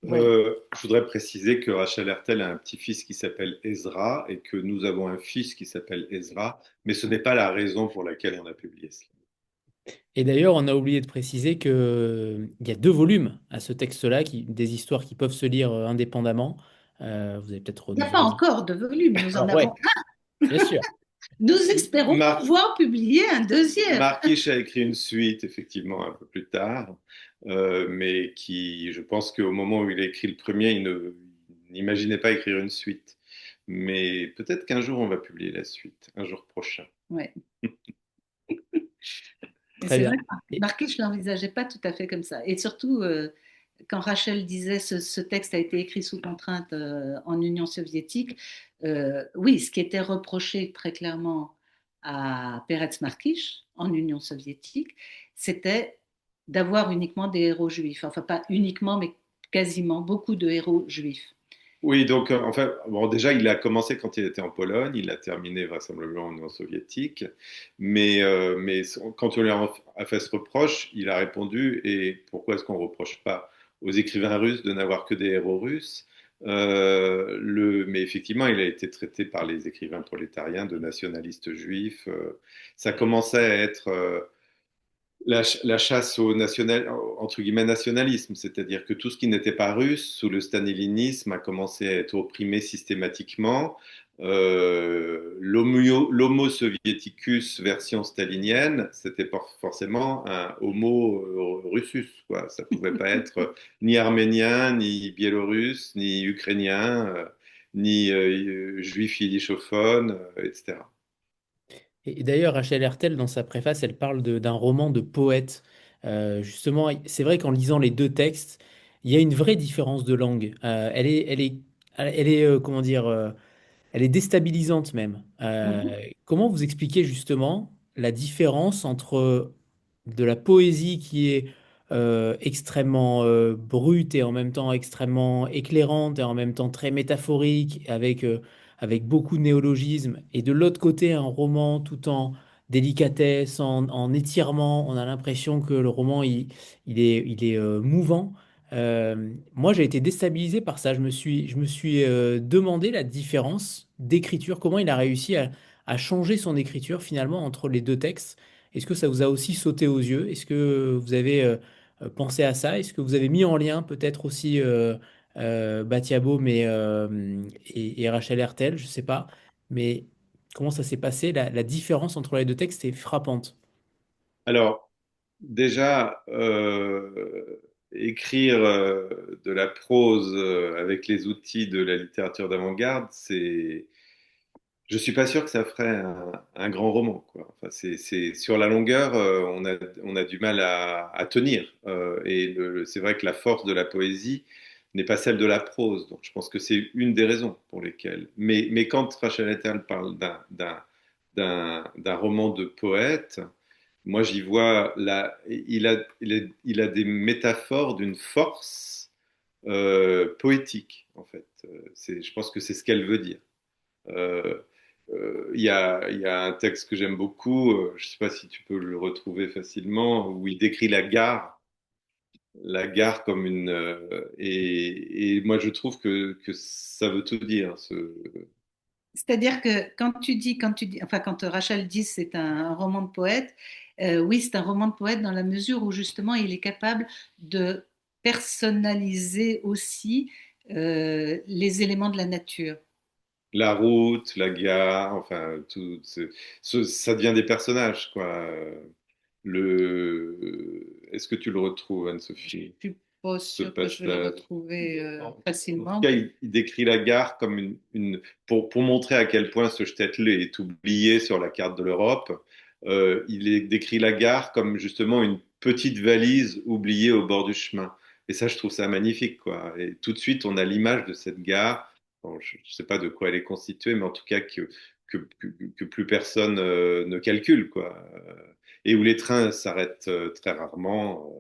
Voilà. Je voudrais préciser que Rachel Hertel a un petit-fils qui s'appelle Ezra et que nous avons un fils qui s'appelle Ezra, mais ce n'est pas la raison pour laquelle on a publié cela. Et d'ailleurs, on a oublié de préciser qu'il y a deux volumes à ce texte-là, des histoires qui peuvent se lire indépendamment. Vous allez peut-être Il n'y a nous pas en dire. encore de volume, nous en Alors, ouais, avons. bien sûr. Nous espérons Mar- pouvoir publier un deuxième. Markish a écrit une suite, effectivement, un peu plus tard, mais qui, je pense qu'au moment où il a écrit le premier, il n'imaginait pas écrire une suite. Mais peut-être qu'un jour, on va publier la suite, un jour prochain. Ouais. Et Très c'est bien. vrai que Marquis, je ne l'envisageais pas tout à fait comme ça. Et surtout, quand Rachel disait ce texte a été écrit sous contrainte en Union soviétique, oui, ce qui était reproché très clairement à Peretz Markish en Union soviétique, c'était d'avoir uniquement des héros juifs. Enfin, pas uniquement, mais quasiment beaucoup de héros juifs. Oui, donc en fait, bon, déjà, il a commencé quand il était en Pologne, il a terminé vraisemblablement en Union soviétique, quand on lui a fait ce reproche, il a répondu, et pourquoi est-ce qu'on ne reproche pas aux écrivains russes de n'avoir que des héros russes? Mais effectivement, il a été traité par les écrivains prolétariens de nationalistes juifs. Ça commençait à être la chasse au entre guillemets nationalisme, c'est-à-dire que tout ce qui n'était pas russe sous le stalinisme a commencé à être opprimé systématiquement. L'homo soviéticus version stalinienne, c'était forcément un homo russus, quoi. Ça pouvait pas être ni arménien, ni biélorusse, ni ukrainien. ni juif yiddishophone, etc. Et d'ailleurs, Rachel Hertel, dans sa préface, elle parle d'un roman de poète. Justement, c'est vrai qu'en lisant les deux textes, il y a une vraie différence de langue. Comment dire, elle est déstabilisante même. Mhm. Comment vous expliquez justement la différence entre de la poésie qui est extrêmement brute et en même temps extrêmement éclairante et en même temps très métaphorique avec beaucoup de néologismes et de l'autre côté un roman tout en délicatesse, en étirement. On a l'impression que le roman il est mouvant. Moi, j'ai été déstabilisé par ça. Je me suis demandé la différence d'écriture, comment il a réussi à changer son écriture finalement entre les deux textes. Est-ce que ça vous a aussi sauté aux yeux? Est-ce que vous avez pensé à ça? Est-ce que vous avez mis en lien peut-être aussi Batia Böhm et Rachel Hertel? Je ne sais pas. Mais comment ça s'est passé? La différence entre les deux textes est frappante. Alors, déjà, écrire de la prose avec les outils de la littérature d'avant-garde, je suis pas sûr que ça ferait un grand roman, quoi. Enfin, sur la longueur, on a du mal à tenir. Et c'est vrai que la force de la poésie n'est pas celle de la prose. Donc, je pense que c'est une des raisons pour lesquelles. Mais quand Rachel Ettal parle d'un roman de poète, moi, j'y vois il a des métaphores d'une force poétique, en fait. Je pense que c'est ce qu'elle veut dire. Euh, il y a un texte que j'aime beaucoup, je ne sais pas si tu peux le retrouver facilement, où il décrit la gare comme et moi je trouve que ça veut tout dire. C'est-à-dire que enfin quand Rachel dit c'est un roman de poète, oui, c'est un roman de poète dans la mesure où justement il est capable de personnaliser aussi les éléments de la nature. La route, la gare, enfin tout, ça devient des personnages, quoi. Est-ce que tu le retrouves, Anne-Sophie, Je suis pas ce sûre que je vais le passage? retrouver En tout cas, facilement. il décrit la gare comme pour montrer à quel point ce shtetl est oublié sur la carte de l'Europe. Décrit la gare comme justement une petite valise oubliée au bord du chemin. Et ça, je trouve ça magnifique, quoi. Et tout de suite, on a l'image de cette gare. Bon, je ne sais pas de quoi elle est constituée, mais en tout cas que plus personne ne calcule, quoi. Et où les trains s'arrêtent très rarement.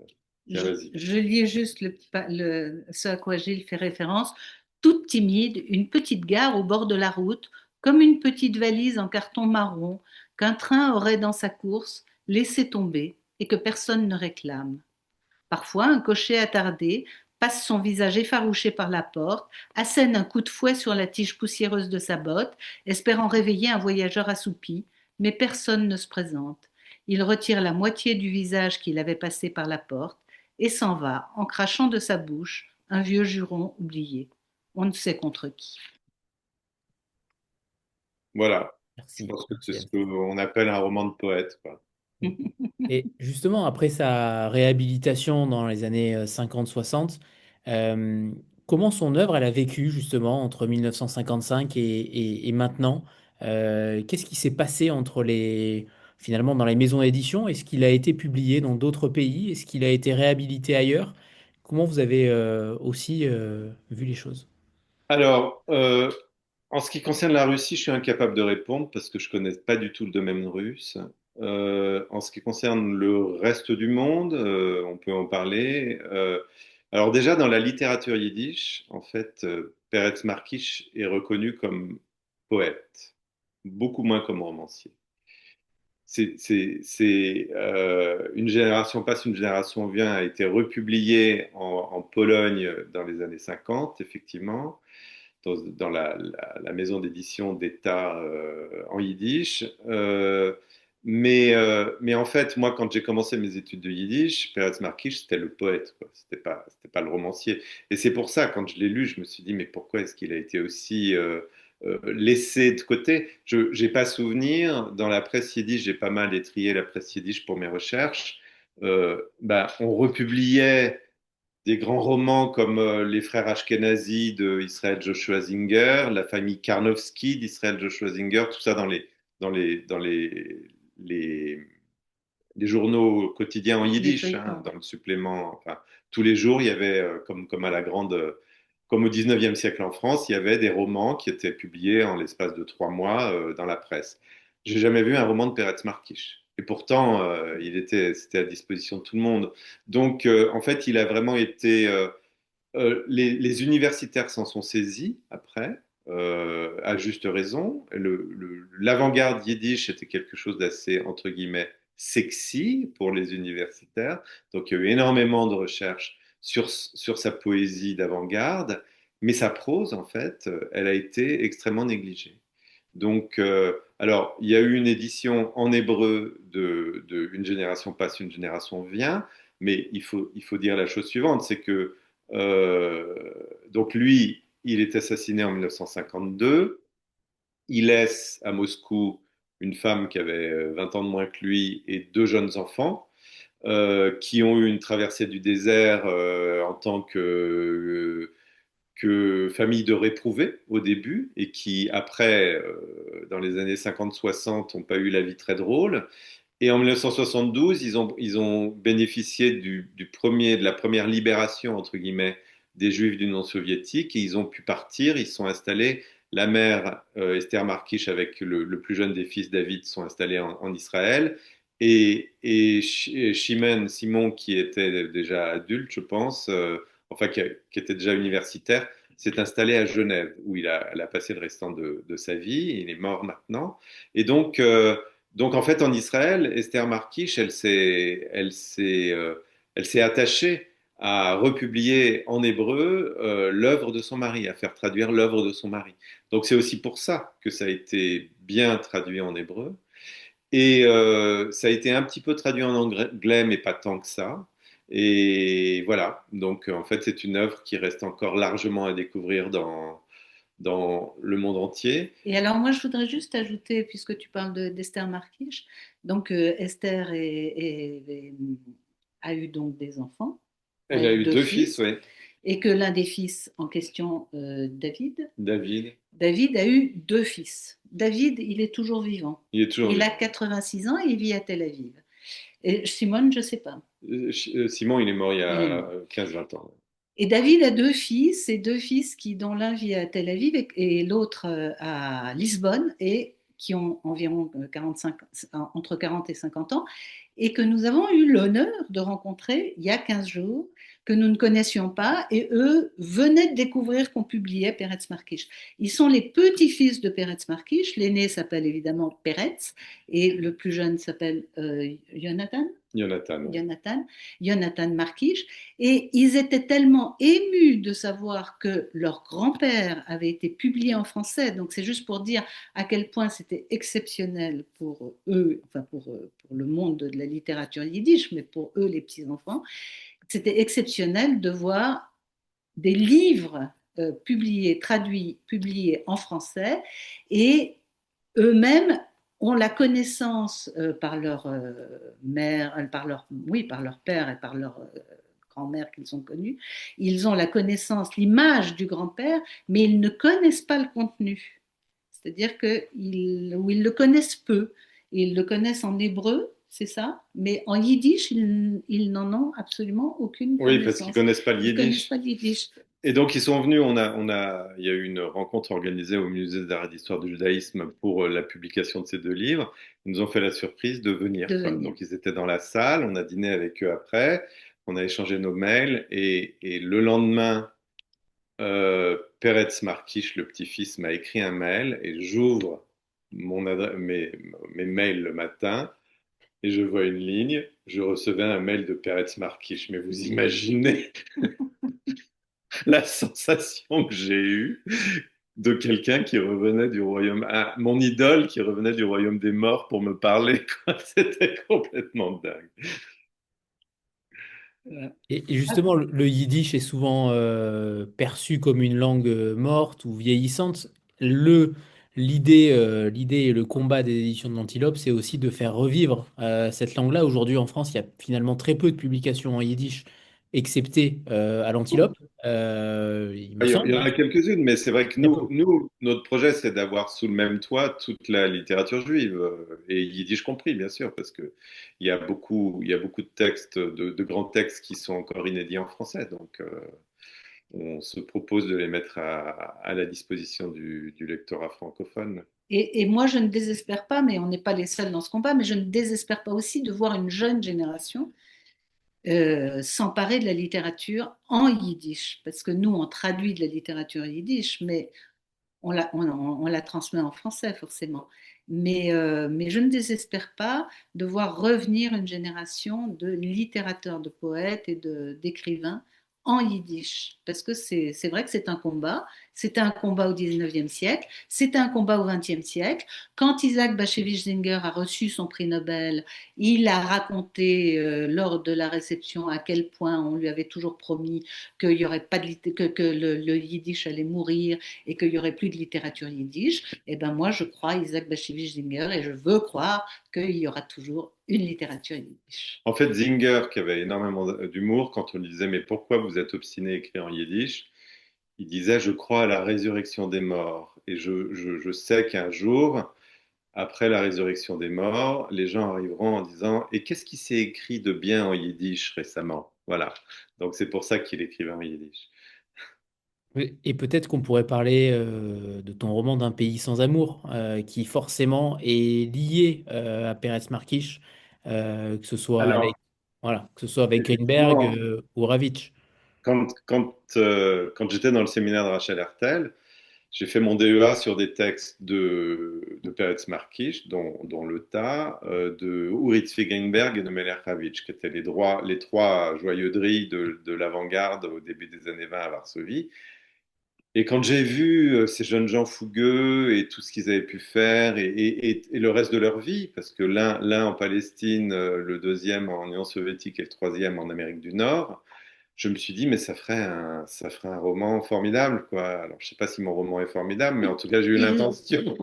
Tiens, vas-y. Je lis juste ce à quoi Gilles fait référence. Toute timide, une petite gare au bord de la route, comme une petite valise en carton marron qu'un train aurait dans sa course laissé tomber et que personne ne réclame. Parfois, un cocher attardé passe son visage effarouché par la porte, assène un coup de fouet sur la tige poussiéreuse de sa botte, espérant réveiller un voyageur assoupi, mais personne ne se présente. Il retire la moitié du visage qu'il avait passé par la porte et s'en va en crachant de sa bouche un vieux juron oublié. On ne sait contre qui. Voilà. Je Merci. pense que c'est Merci, ce Anne. qu'on appelle un roman de poète, quoi. Et justement, après sa réhabilitation dans les années 50-60, euh, comment son œuvre elle a vécu justement entre 1955 et maintenant? Qu'est-ce qui s'est passé finalement dans les maisons d'édition? Est-ce qu'il a été publié dans d'autres pays? Est-ce qu'il a été réhabilité ailleurs? Comment vous avez aussi vu les choses? Alors, en ce qui concerne la Russie, je suis incapable de répondre parce que je connais pas du tout le domaine russe. En ce qui concerne le reste du monde, on peut en parler. Alors déjà, dans la littérature yiddish, en fait, Peretz Markish est reconnu comme poète, beaucoup moins comme romancier. Une génération passe, une génération vient a été republié en Pologne dans les années 50, effectivement, dans la maison d'édition d'État en yiddish. Mais en fait, moi, quand j'ai commencé mes études de yiddish, Peretz Markish, c'était le poète, quoi. C'était pas le romancier. Et c'est pour ça, quand je l'ai lu, je me suis dit, mais pourquoi est-ce qu'il a été aussi laissé de côté? Je n'ai pas souvenir, dans la presse yiddish, j'ai pas mal étrié la presse yiddish pour mes recherches. On republiait des grands romans comme Les Frères Ashkenazi de Israël Joshua Singer, La famille Karnowski d'Israël Joshua Singer, tout ça dans les, les journaux quotidiens en Les yiddish, hein, feuilletons. dans le supplément. Enfin, tous les jours, il y avait, comme à la grande, comme au 19e siècle en France, il y avait des romans qui étaient publiés en l'espace de 3 mois dans la presse. J'ai jamais vu un roman de Peretz Markish. Et pourtant, c'était à disposition de tout le monde. Donc, en fait, il a vraiment été. Les universitaires s'en sont saisis après, à juste raison. L'avant-garde yiddish était quelque chose d'assez, entre guillemets, sexy pour les universitaires. Donc il y a eu énormément de recherches sur sa poésie d'avant-garde, mais sa prose, en fait, elle a été extrêmement négligée. Donc, alors, il y a eu une édition en hébreu de Une génération passe, une génération vient, mais il faut dire la chose suivante, c'est que euh, donc lui, il est assassiné en 1952. Il laisse à Moscou une femme qui avait 20 ans de moins que lui et deux jeunes enfants qui ont eu une traversée du désert en tant que famille de réprouvés au début et qui après, dans les années 50-60, n'ont pas eu la vie très drôle. Et en 1972, ils ont bénéficié de la première libération, entre guillemets, des Juifs du non-soviétique et ils ont pu partir. Ils se sont installés. La mère, Esther Markish, avec le plus jeune des fils, David, sont installés en Israël. Et Shimon, Simon, qui était déjà adulte, je pense, enfin qui était déjà universitaire, s'est installé à Genève, où elle a passé le restant de sa vie. Il est mort maintenant. Et donc, en fait, en Israël, Esther Markish, elle s'est attachée à republier en hébreu l'œuvre de son mari, à faire traduire l'œuvre de son mari. Donc, c'est aussi pour ça que ça a été bien traduit en hébreu. Et ça a été un petit peu traduit en anglais, mais pas tant que ça. Et voilà. Donc, en fait, c'est une œuvre qui reste encore largement à découvrir dans le monde entier. Et alors moi, je voudrais juste ajouter, puisque tu parles d'Esther Markish, donc Esther a eu donc des enfants Elle a avec eu deux deux fils, fils, oui. et que l'un des fils en question, David, David, David a eu deux fils. David, il est toujours vivant. il est toujours Il a vivant. 86 ans et il vit à Tel Aviv. Et Simone, je ne sais pas. Simon, il est mort il y Il est a mort. 15-20 ans. Et David a deux fils, et deux fils qui, dont l'un vit à Tel Aviv et l'autre à Lisbonne, et qui ont environ 45, entre 40 et 50 ans, et que nous avons eu l'honneur de rencontrer il y a 15 jours, que nous ne connaissions pas, et eux venaient de découvrir qu'on publiait Peretz Markish. Ils sont les petits-fils de Peretz Markish, l'aîné s'appelle évidemment Peretz, et le plus jeune s'appelle Jonathan. Jonathan, oui. Jonathan, Jonathan Markish, et ils étaient tellement émus de savoir que leur grand-père avait été publié en français, donc c'est juste pour dire à quel point c'était exceptionnel pour eux, enfin pour le monde de la littérature yiddish, mais pour eux, les petits-enfants, c'était exceptionnel de voir des livres publiés, traduits, publiés en français, et eux-mêmes ont la connaissance par leur mère, oui, par leur père et par leur grand-mère qu'ils ont connue, ils ont la connaissance, l'image du grand-père, mais ils ne connaissent pas le contenu. C'est-à-dire qu'ils le connaissent peu. Ils le connaissent en hébreu, c'est ça, mais en yiddish, ils n'en ont absolument aucune Oui, parce qu'ils connaissance. connaissent pas le Ils ne connaissent yiddish. pas le yiddish. Et donc, ils sont venus, il y a eu une rencontre organisée au Musée d'art et d'histoire du judaïsme pour la publication de ces deux livres. Ils nous ont fait la surprise de venir, De quoi. venir. Donc, ils étaient dans la salle, on a dîné avec eux après, on a échangé nos mails, et le lendemain, Peretz Markish, le petit-fils, m'a écrit un mail, et j'ouvre mes mails le matin, et je vois une ligne, je recevais un mail de Peretz Markish. Mais vous imaginez la sensation que j'ai eue de quelqu'un qui revenait du royaume, mon idole qui revenait du royaume des morts pour me parler, quoi. C'était complètement dingue. Et justement, le yiddish est souvent perçu comme une langue morte ou vieillissante. L'idée et le combat des éditions de l'Antilope, c'est aussi de faire revivre cette langue-là. Aujourd'hui, en France, il y a finalement très peu de publications en yiddish. excepté à l'Antilope, il me Il y semble. en a quelques-unes, mais c'est vrai que Il y a peu. notre projet, c'est d'avoir sous le même toit toute la littérature juive, et yiddish compris, bien sûr, parce que il y a beaucoup de textes, de grands textes qui sont encore inédits en français. Donc, on se propose de les mettre à la disposition du lectorat francophone. Et moi, je ne désespère pas, mais on n'est pas les seuls dans ce combat, mais je ne désespère pas aussi de voir une jeune génération s'emparer de la littérature en yiddish, parce que nous, on traduit de la littérature yiddish, mais on la transmet en français, forcément. Mais je ne désespère pas de voir revenir une génération de littérateurs, de poètes et d'écrivains en yiddish. Parce que c'est vrai que c'est un combat. C'était un combat au 19e siècle, c'était un combat au 20e siècle. Quand Isaac Bashevis Singer a reçu son prix Nobel, il a raconté lors de la réception à quel point on lui avait toujours promis qu'il y aurait pas que le yiddish allait mourir et qu'il n'y aurait plus de littérature yiddish, et ben moi je crois Isaac Bashevis Singer et je veux croire qu'il y aura toujours une littérature yiddish. En fait, Zinger, qui avait énormément d'humour, quand on lui disait mais pourquoi vous êtes obstiné à écrire en yiddish, il disait je crois à la résurrection des morts. Et je sais qu'un jour, après la résurrection des morts, les gens arriveront en disant et qu'est-ce qui s'est écrit de bien en yiddish récemment? Voilà. Donc c'est pour ça qu'il écrivait en yiddish. Oui, et peut-être qu'on pourrait parler de ton roman D'un pays sans amour, qui forcément est lié à Pérez Marquiche, que ce soit avec, Alors, voilà, que ce soit avec Greenberg effectivement, ou Ravitch. quand j'étais dans le séminaire de Rachel Hertel, j'ai fait mon DEA sur des textes de Peretz Markish, dont le tas, de Urit Feigenberg et de Meler Ravitch, qui étaient les trois joyeuderies de l'avant-garde au début des années 20 à Varsovie. Et quand j'ai vu ces jeunes gens fougueux et tout ce qu'ils avaient pu faire et le reste de leur vie, parce que l'un en Palestine, le deuxième en Union soviétique et le troisième en Amérique du Nord, je me suis dit, mais ça ferait un roman formidable, quoi. Alors, je sais pas si mon roman est formidable, mais en tout cas, j'ai eu Il... l'intention.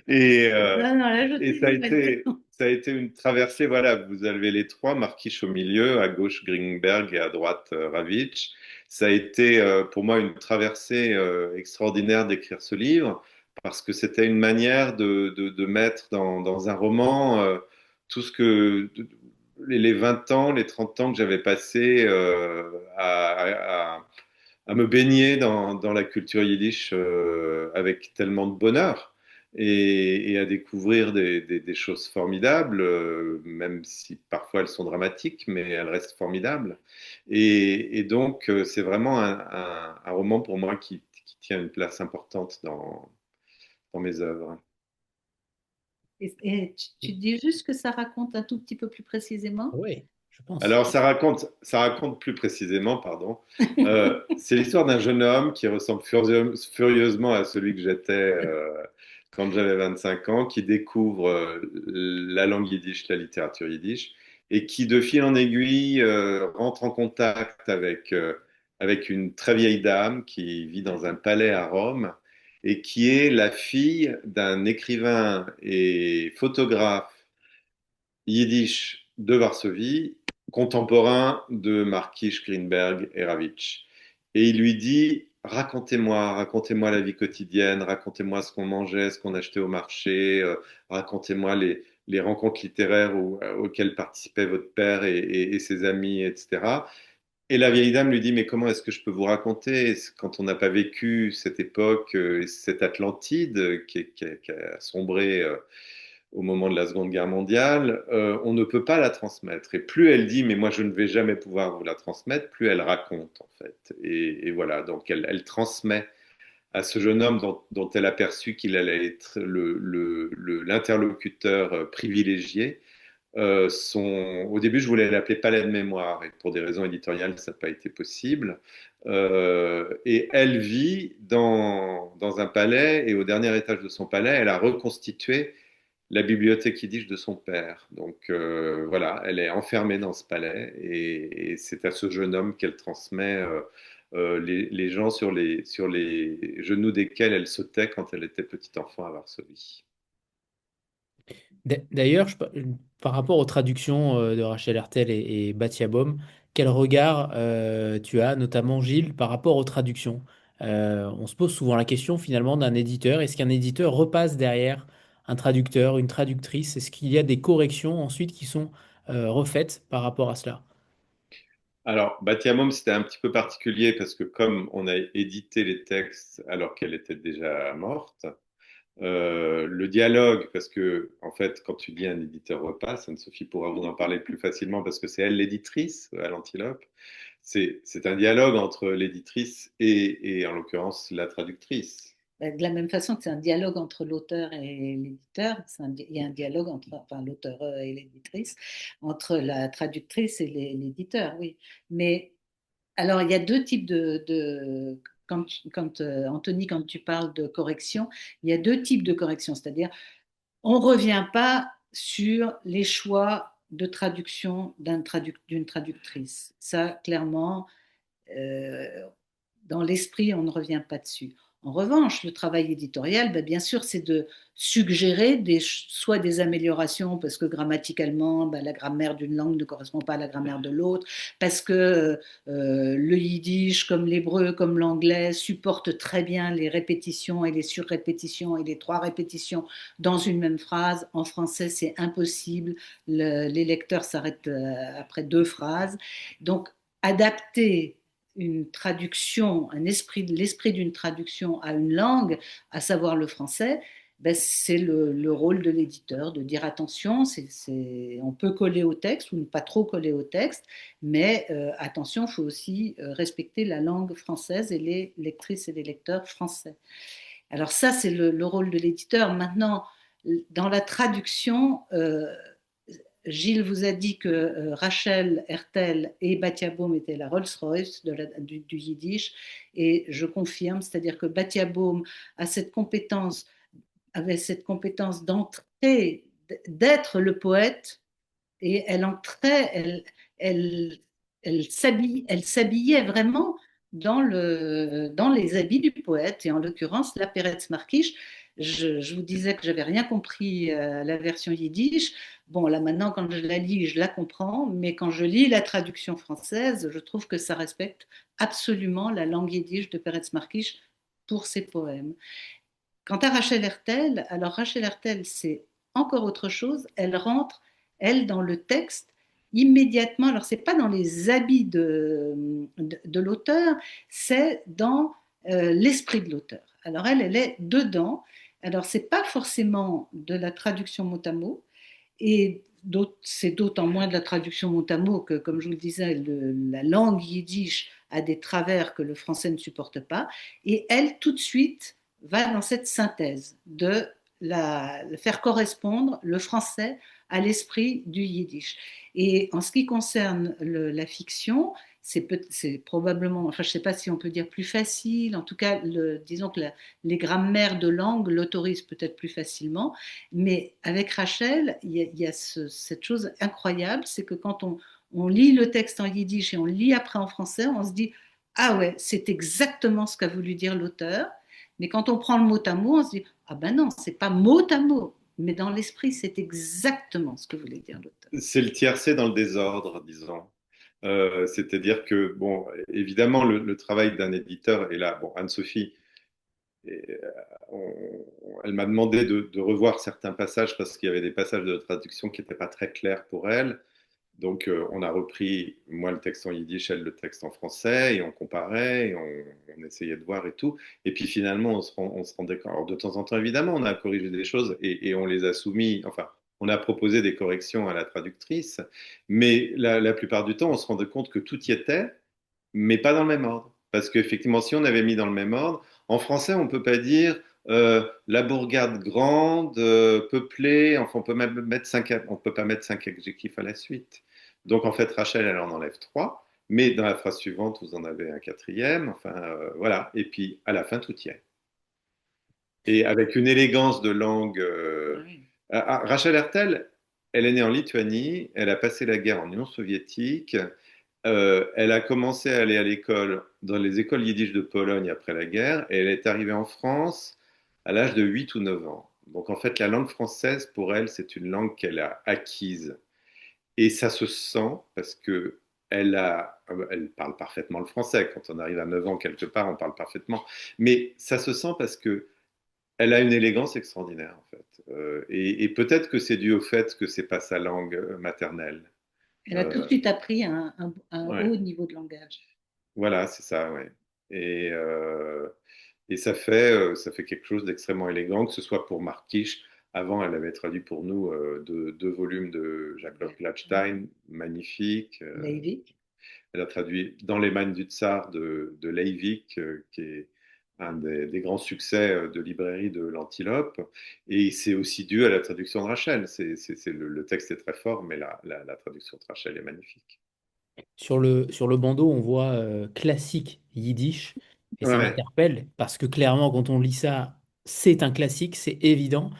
Et, Non, non, là, je et te suis maintenant. ça a été une traversée. Voilà, vous avez les trois, Markish au milieu, à gauche Greenberg et à droite Ravitch. Ça a été pour moi une traversée extraordinaire d'écrire ce livre parce que c'était une manière de mettre dans un roman tout ce que les 20 ans, les 30 ans que j'avais passé à me baigner dans la culture yiddish avec tellement de bonheur et à découvrir des choses formidables, même si parfois elles sont dramatiques, mais elles restent formidables. Et donc, c'est vraiment un roman pour moi qui tient une place importante dans mes œuvres. Et tu dis juste que ça raconte un tout petit peu plus précisément. Oui, je pense. Alors, ça raconte plus précisément, pardon, c'est l'histoire d'un jeune homme qui ressemble furieusement à celui que j'étais quand j'avais 25 ans, qui découvre la langue yiddish, la littérature yiddish, et qui, de fil en aiguille, rentre en contact avec une très vieille dame qui vit dans un palais à Rome et qui est la fille d'un écrivain et photographe yiddish de Varsovie, contemporain de Markish, Greenberg et Ravitch. Et il lui dit, racontez-moi la vie quotidienne, racontez-moi ce qu'on mangeait, ce qu'on achetait au marché, racontez-moi les rencontres littéraires auxquelles participaient votre père et ses amis, etc. Et la vieille dame lui dit, mais comment est-ce que je peux vous raconter quand on n'a pas vécu cette époque, cette Atlantide qui a sombré au moment de la Seconde Guerre mondiale, on ne peut pas la transmettre. Et plus elle dit, mais moi je ne vais jamais pouvoir vous la transmettre, plus elle raconte en fait. Et voilà, donc elle transmet à ce jeune homme dont elle a perçu qu'il allait être l'interlocuteur privilégié. Au début, je voulais l'appeler Palais de mémoire, et pour des raisons éditoriales, ça n'a pas été possible. Et elle vit dans un palais, et au dernier étage de son palais, elle a reconstitué la bibliothèque yiddish de son père. Donc voilà, elle est enfermée dans ce palais et c'est à ce jeune homme qu'elle transmet les gens sur les genoux desquels elle sautait quand elle était petite enfant à Varsovie. D'ailleurs, par rapport aux traductions de Rachel Hertel et Batia Böhm, quel regard tu as, notamment Gilles, par rapport aux traductions? On se pose souvent la question finalement d'un éditeur. Est-ce qu'un éditeur repasse derrière un traducteur, une traductrice? Est-ce qu'il y a des corrections ensuite qui sont refaites par rapport à cela? Alors, Batiamum, c'était un petit peu particulier parce que comme on a édité les textes alors qu'elle était déjà morte, le dialogue, parce que en fait, quand tu dis un éditeur repasse, Anne-Sophie pourra vous en parler plus facilement parce que c'est elle l'éditrice à l'Antilope. C'est un dialogue entre l'éditrice et en l'occurrence la traductrice. De la même façon que c'est un dialogue entre l'auteur et l'éditeur, il y a un dialogue entre enfin, l'auteur et l'éditrice, entre la traductrice et l'éditeur, oui. Mais alors, il y a deux types Anthony, quand tu parles de correction, il y a deux types de correction, c'est-à-dire on ne revient pas sur les choix de traduction d'une traductrice. Ça, clairement, euh, dans l'esprit, on ne revient pas dessus. En revanche, le travail éditorial, ben, bien sûr, c'est de suggérer soit des améliorations parce que grammaticalement, ben, la grammaire d'une langue ne correspond pas à la grammaire de l'autre, parce que le yiddish, comme l'hébreu, comme l'anglais, supporte très bien les répétitions et les surrépétitions et les trois répétitions dans une même phrase. En français, c'est impossible. Les lecteurs s'arrêtent après deux phrases. Donc, adapter une traduction, l'esprit d'une traduction à une langue, à savoir le français, ben c'est le rôle de l'éditeur de dire attention, on peut coller au texte ou ne pas trop coller au texte, mais attention, il faut aussi respecter la langue française et les lectrices et les lecteurs français. Alors ça, c'est le rôle de l'éditeur. Maintenant, dans la traduction, Gilles vous a dit que Rachel Hertel et Batia Böhm étaient la Rolls-Royce du yiddish, et je confirme, c'est-à-dire que Batia Böhm a cette compétence, avait cette compétence d'entrer, d'être le poète, et elle entrait, elle, elle s'habillait vraiment dans les habits du poète, et en l'occurrence, la Peretz Markish. Je vous disais que j'avais rien compris à la version yiddish. Bon, là maintenant, quand je la lis, je la comprends, mais quand je lis la traduction française, je trouve que ça respecte absolument la langue yiddish de Peretz Markish pour ses poèmes. Quant à Rachel Hertel, alors Rachel Hertel, c'est encore autre chose. Elle rentre, elle, dans le texte immédiatement. Alors, c'est pas dans les habits de l'auteur, c'est dans l'esprit de l'auteur. Alors, elle est dedans. Alors, c'est pas forcément de la traduction mot à mot, et c'est d'autant moins de la traduction mot à mot que, comme je vous le disais, la langue yiddish a des travers que le français ne supporte pas. Et elle, tout de suite, va dans cette synthèse de faire correspondre le français à l'esprit du yiddish. Et en ce qui concerne la fiction, c'est probablement, enfin je ne sais pas si on peut dire plus facile, en tout cas, disons que les grammaires de langue l'autorisent peut-être plus facilement, mais avec Rachel, il y a cette chose incroyable, c'est que quand on lit le texte en yiddish et on lit après en français, on se dit, ah ouais, c'est exactement ce qu'a voulu dire l'auteur, mais quand on prend le mot à mot, on se dit, ah ben non, c'est pas mot à mot, mais dans l'esprit, c'est exactement ce que voulait dire l'auteur. C'est le tiercé dans le désordre, disons. C'est-à-dire que, bon, évidemment, le travail d'un éditeur est là. Bon, Anne-Sophie, et, elle m'a demandé de revoir certains passages parce qu'il y avait des passages de traduction qui n'étaient pas très clairs pour elle. Donc, on a repris, moi, le texte en yiddish, elle, le texte en français, et on comparait, et on essayait de voir et tout. Et puis finalement, on se rendait compte. Alors, de temps en temps, évidemment, on a corrigé des choses et on les a soumis, enfin, on a proposé des corrections à la traductrice, mais la plupart du temps, on se rendait compte que tout y était, mais pas dans le même ordre. Parce qu'effectivement, si on avait mis dans le même ordre, en français, on ne peut pas dire la bourgade grande, peuplée, enfin, on peut pas mettre cinq adjectifs à la suite. Donc, en fait, Rachel, elle en enlève trois, mais dans la phrase suivante, vous en avez un quatrième, enfin, voilà. Et puis, à la fin, tout y est. Et avec une élégance de langue. Oui. Rachel Hertel, elle est née en Lituanie, elle a passé la guerre en Union soviétique, elle a commencé à aller à l'école, dans les écoles yiddish de Pologne après la guerre, et elle est arrivée en France à l'âge de 8 ou 9 ans. Donc en fait, la langue française, pour elle, c'est une langue qu'elle a acquise. Et ça se sent parce que elle parle parfaitement le français. Quand on arrive à 9 ans quelque part, on parle parfaitement. Mais ça se sent parce que elle a une élégance extraordinaire, en fait. Et peut-être que c'est dû au fait que c'est pas sa langue maternelle. Elle a tout de Euh, suite appris un ouais, haut niveau de langage. voilà, c'est ça, ouais. Et, euh, et ça fait quelque chose d'extrêmement élégant, que ce soit pour Markish. Avant, elle avait traduit pour nous deux volumes de Jacques Lattstein, magnifiques. Leivik. Elle a traduit Dans les mains du Tsar de Leivik, qui est un des grands succès de librairie de l'Antilope. Et c'est aussi dû à la traduction de Rachel. Le texte est très fort, mais la traduction de Rachel est magnifique. Sur le bandeau, on voit classique yiddish et ça Ouais. m'interpelle parce que clairement, quand on lit ça, c'est un classique, c'est évident.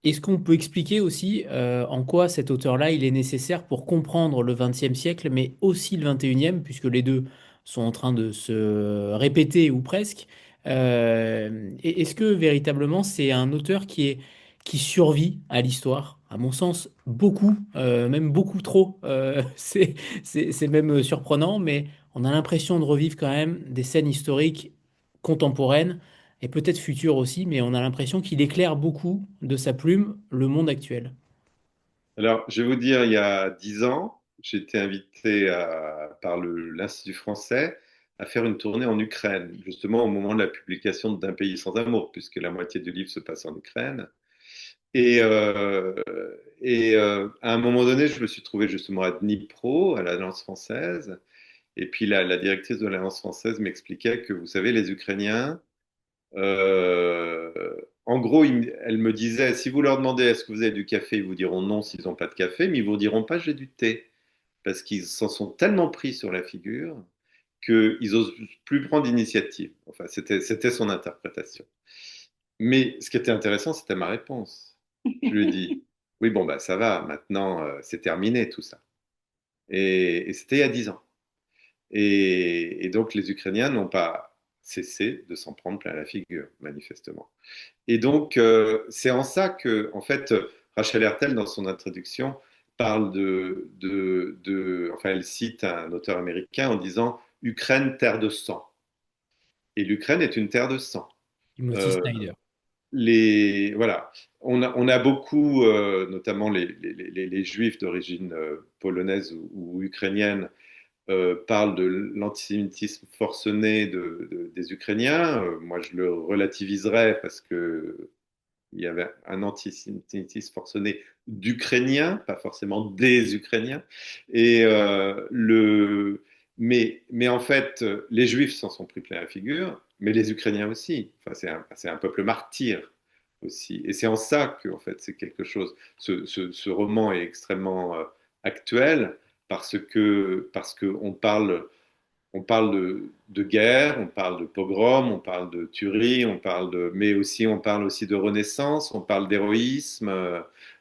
Est-ce qu'on peut expliquer aussi en quoi cet auteur-là, il est nécessaire pour comprendre le XXe siècle, mais aussi le XXIe, puisque les deux sont en train de se répéter ou presque. Et est-ce que véritablement c'est un auteur qui survit à l'histoire? À mon sens, beaucoup, même beaucoup trop. C'est même surprenant, mais on a l'impression de revivre quand même des scènes historiques contemporaines et peut-être futures aussi, mais on a l'impression qu'il éclaire beaucoup de sa plume le monde actuel. Alors, je vais vous dire, il y a 10 ans, j'ai été invité par l'Institut français à faire une tournée en Ukraine, justement au moment de la publication d'Un pays sans amour, puisque la moitié du livre se passe en Ukraine. Et, euh, à un moment donné, je me suis trouvé justement à Dnipro, à l'Alliance française. Et puis la directrice de l'Alliance française m'expliquait que, vous savez, les Ukrainiens, euh, en gros, elle me disait, si vous leur demandez est-ce que vous avez du café, ils vous diront non s'ils n'ont pas de café, mais ils vous diront pas j'ai du thé. Parce qu'ils s'en sont tellement pris sur la figure qu'ils n'osent plus prendre d'initiative. Enfin, c'était son interprétation. Mais ce qui était intéressant, c'était ma réponse. Je lui ai dit, oui, bon, bah, ça va, maintenant, c'est terminé tout ça. Et c'était il y a 10 ans. Et donc, les Ukrainiens n'ont pas cessé de s'en prendre plein la figure, manifestement. Et donc, c'est en ça que, en fait, Rachel Hertel, dans son introduction, parle enfin, elle cite un auteur américain en disant Ukraine, terre de sang. Et l'Ukraine est une terre de sang. Timothy Euh, Snyder. voilà, on a beaucoup, notamment les Juifs d'origine polonaise ou ukrainienne, parlent de l'antisémitisme forcené des Ukrainiens. Moi, je le relativiserais parce que il y avait un antisémitisme forcené d'Ukrainiens, pas forcément des Ukrainiens. Et mais en fait, les Juifs s'en sont pris plein la figure, mais les Ukrainiens aussi. Enfin, c'est un peuple martyr aussi. Et c'est en ça que, en fait, c'est quelque chose. Ce roman est extrêmement actuel parce que on parle de guerre, on parle de pogrom, on parle de tuerie, mais aussi on parle aussi de renaissance, on parle d'héroïsme,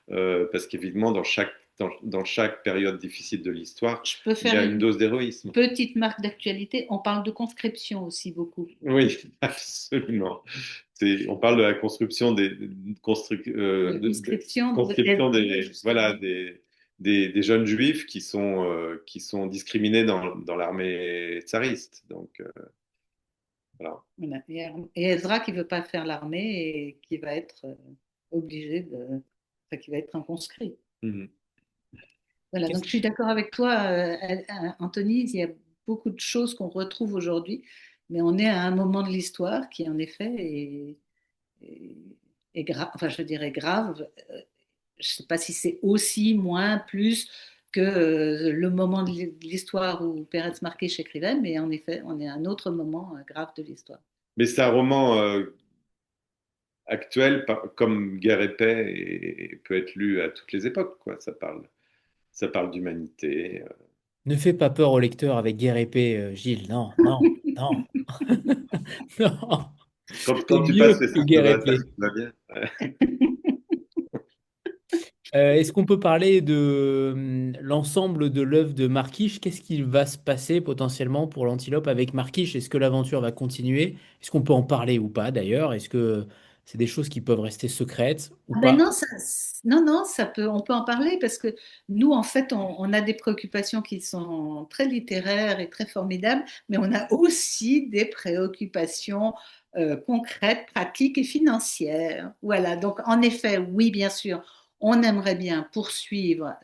parce qu'évidemment dans chaque période difficile de l'histoire, Je peux il y faire a une une dose d'héroïsme. petite marque d'actualité. On parle de conscription aussi beaucoup. Oui, absolument. On parle de la construction La conscription de conscription Hezbollah, voilà, justement. des jeunes juifs qui sont discriminés dans l'armée tsariste. Donc, voilà. Voilà. Et Ezra qui veut pas faire l'armée et qui va être obligé de, enfin, qui va être un conscrit. Mhm. Voilà, donc Qu'est-ce- je suis d'accord avec toi, Anthony, il y a beaucoup de choses qu'on retrouve aujourd'hui, mais on est à un moment de l'histoire qui, en effet, est, est grave, enfin, je dirais grave. Je ne sais pas si c'est aussi, moins, plus que le moment de l'histoire où Pérez Marqués écrivait, mais en effet, on est à un autre moment grave de l'histoire. Mais c'est un roman actuel, comme Guerre et Paix, et peut être lu à toutes les époques, quoi. Ça parle d'humanité. Ne fais pas peur au lecteur avec Guerre épée, Gilles. Non, non, non, non. C'est Quand tu passes mieux les que cercles Guerre d'adresse, épée. tout va bien. Ouais. Est-ce qu'on peut parler de l'ensemble de l'œuvre de Marquiche? Qu'est-ce qui va se passer potentiellement pour l'Antilope avec Marquiche? Est-ce que l'aventure va continuer? Est-ce qu'on peut en parler ou pas d'ailleurs? Est-ce que C'est des choses qui peuvent rester secrètes ou Ah ben pas. non, non, non, on peut en parler parce que nous, en fait, on a des préoccupations qui sont très littéraires et très formidables, mais on a aussi des préoccupations concrètes, pratiques et financières. Voilà, donc en effet, oui, bien sûr, on aimerait bien poursuivre,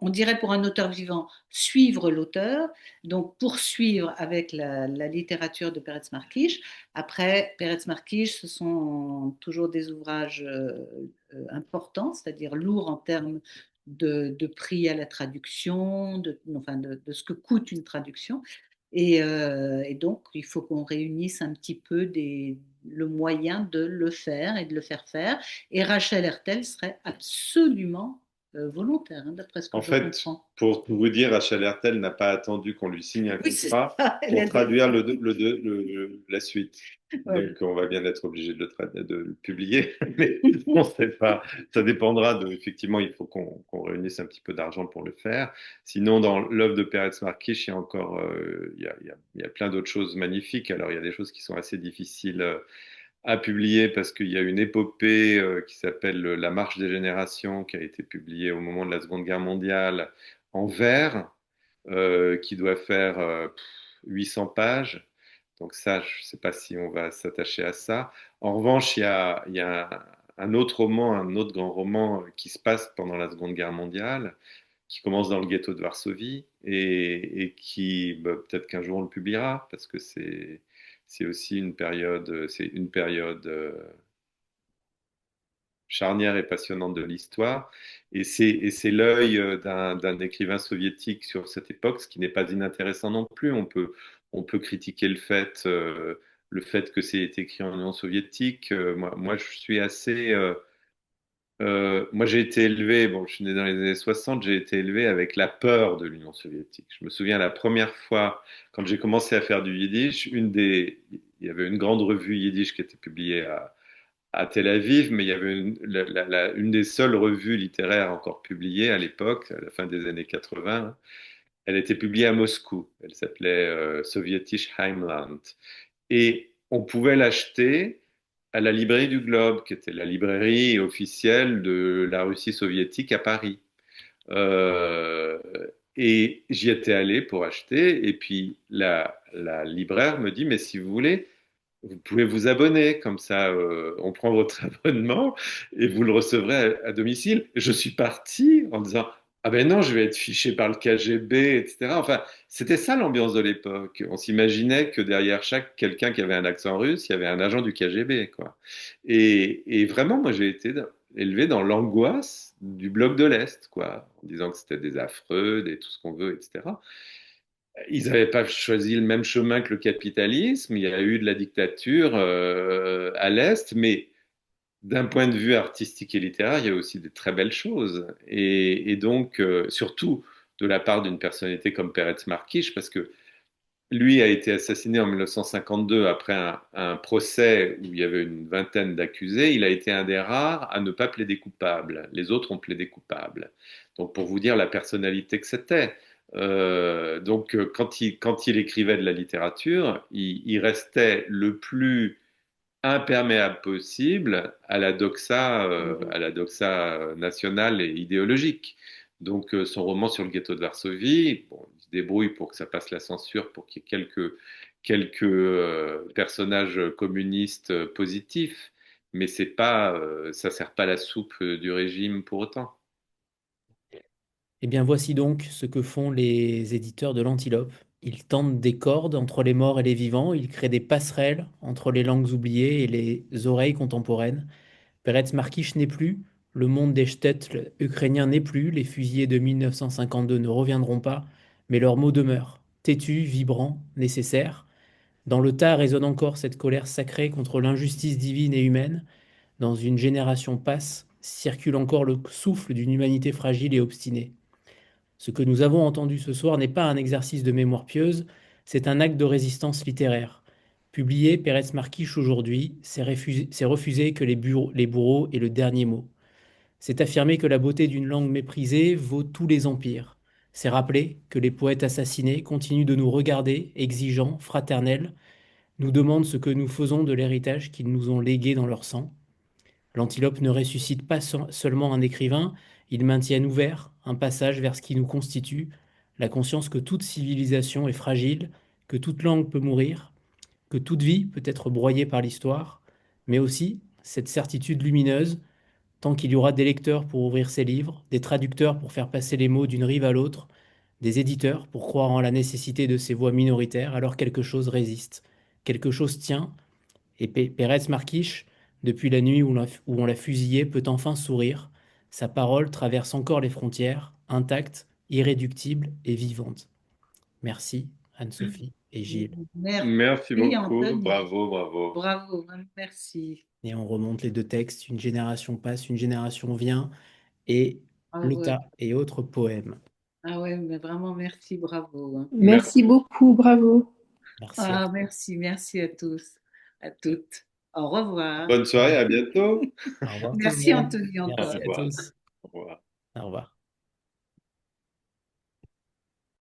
on dirait pour un auteur vivant, suivre l'auteur, donc poursuivre avec la littérature de Peretz Markish. Après, Peretz Markish, ce sont toujours des ouvrages importants, c'est-à-dire lourds en termes de prix à la traduction, enfin de ce que coûte une traduction. Et donc, il faut qu'on réunisse un petit peu le moyen de le faire et de le faire faire. Et Rachel Hertel serait absolument volontaire, hein, d'après ce que En je fait, comprends. pour tout vous dire, Rachel Hertel n'a pas attendu qu'on lui signe un Oui, c'est contrat ça. Elle pour a traduire dit. la suite. Voilà. Donc, on va bien être obligé de le publier, mais on ne sait pas. Ça dépendra de, effectivement, il faut qu'on réunisse un petit peu d'argent pour le faire. Sinon, dans l'œuvre de Peretz Markish, il y a encore, il y a plein d'autres choses magnifiques. Alors, il y a des choses qui sont assez difficiles à publier parce qu'il y a une épopée qui s'appelle La Marche des générations qui a été publiée au moment de la Seconde Guerre mondiale en vers qui doit faire 800 pages. Donc ça, je ne sais pas si on va s'attacher à ça. En revanche, il y a un autre roman, un autre grand roman qui se passe pendant la Seconde Guerre mondiale, qui commence dans le ghetto de Varsovie et qui, bah, peut-être qu'un jour on le publiera parce que c'est aussi c'est une période charnière et passionnante de l'histoire. Et c'est l'œil d'un écrivain soviétique sur cette époque, ce qui n'est pas inintéressant non plus. On peut critiquer le fait que c'est écrit en Union soviétique. Moi, je suis assez... moi, j'ai été élevé, bon, je suis né dans les années 60, j'ai été élevé avec la peur de l'Union soviétique. Je me souviens la première fois, quand j'ai commencé à faire du yiddish, il y avait une grande revue yiddish qui était publiée à Tel Aviv, mais il y avait une des seules revues littéraires encore publiées à l'époque, à la fin des années 80. Elle était publiée à Moscou. Elle s'appelait Sowjetisch Heimland. Et on pouvait l'acheter à la librairie du Globe, qui était la librairie officielle de la Russie soviétique à Paris. Euh, et j'y étais allé pour acheter, et puis la libraire me dit, mais si vous voulez, vous pouvez vous abonner, comme ça on prend votre abonnement et vous le recevrez à domicile. Je suis parti en disant, ah ben non, je vais être fiché par le KGB, etc. Enfin, c'était ça l'ambiance de l'époque. On s'imaginait que derrière chaque quelqu'un qui avait un accent russe, il y avait un agent du KGB, quoi. Et vraiment, moi, j'ai été élevé dans l'angoisse du bloc de l'Est, quoi, en disant que c'était des affreux, des tout ce qu'on veut, etc. Ils n'avaient pas choisi le même chemin que le capitalisme. Il y a eu de la dictature à l'Est, mais d'un point de vue artistique et littéraire, il y a aussi des très belles choses. Et donc, surtout de la part d'une personnalité comme Peretz Markish, parce que lui a été assassiné en 1952 après un procès où il y avait une vingtaine d'accusés. Il a été un des rares à ne pas plaider coupable. Les autres ont plaidé coupable. Donc, pour vous dire la personnalité que c'était. Quand il écrivait de la littérature, il restait le plus imperméable possible à la doxa nationale et idéologique. Donc, son roman sur le ghetto de Varsovie, bon, il se débrouille pour que ça passe la censure, pour qu'il y ait quelques personnages communistes positifs, mais c'est pas, ça sert pas la soupe du régime pour autant. Eh bien, voici donc ce que font les éditeurs de l'Antilope. Ils tendent des cordes entre les morts et les vivants, ils créent des passerelles entre les langues oubliées et les oreilles contemporaines. Peretz Markish n'est plus, le monde des shtetl ukrainiens n'est plus, les fusillés de 1952 ne reviendront pas, mais leurs mots demeurent, têtus, vibrants, nécessaires. Dans le tas résonne encore cette colère sacrée contre l'injustice divine et humaine. Dans une génération passe, circule encore le souffle d'une humanité fragile et obstinée. Ce que nous avons entendu ce soir n'est pas un exercice de mémoire pieuse, c'est un acte de résistance littéraire. Publier Peretz Markish aujourd'hui, c'est refuser que les bourreaux aient le dernier mot. C'est affirmer que la beauté d'une langue méprisée vaut tous les empires. C'est rappeler que les poètes assassinés continuent de nous regarder, exigeants, fraternels, nous demandent ce que nous faisons de l'héritage qu'ils nous ont légué dans leur sang. L'Antilope ne ressuscite pas seulement un écrivain, il maintient ouvert un passage vers ce qui nous constitue, la conscience que toute civilisation est fragile, que toute langue peut mourir, que toute vie peut être broyée par l'histoire, mais aussi cette certitude lumineuse, tant qu'il y aura des lecteurs pour ouvrir ces livres, des traducteurs pour faire passer les mots d'une rive à l'autre, des éditeurs pour croire en la nécessité de ces voix minoritaires, alors quelque chose résiste, quelque chose tient, et Pérez Marquiche, depuis la nuit où on l'a fusillé, peut enfin sourire. Sa parole traverse encore les frontières, intacte, irréductible et vivante. Merci, Anne-Sophie et Gilles. Merci Merci beaucoup, Anthony. bravo, bravo. Bravo, vraiment merci. Et on remonte les deux textes, une génération passe, une génération vient, et Ah ouais, Lota et autres poèmes. ah ouais, mais vraiment merci, bravo, hein. Merci. Merci beaucoup, bravo. Merci à Ah, toi. merci, merci à tous, à toutes. Au revoir. Bonne soirée, à bientôt. Au revoir tout le Merci monde. Anthony Au Merci encore. à revoir. tous. Au revoir. Au revoir.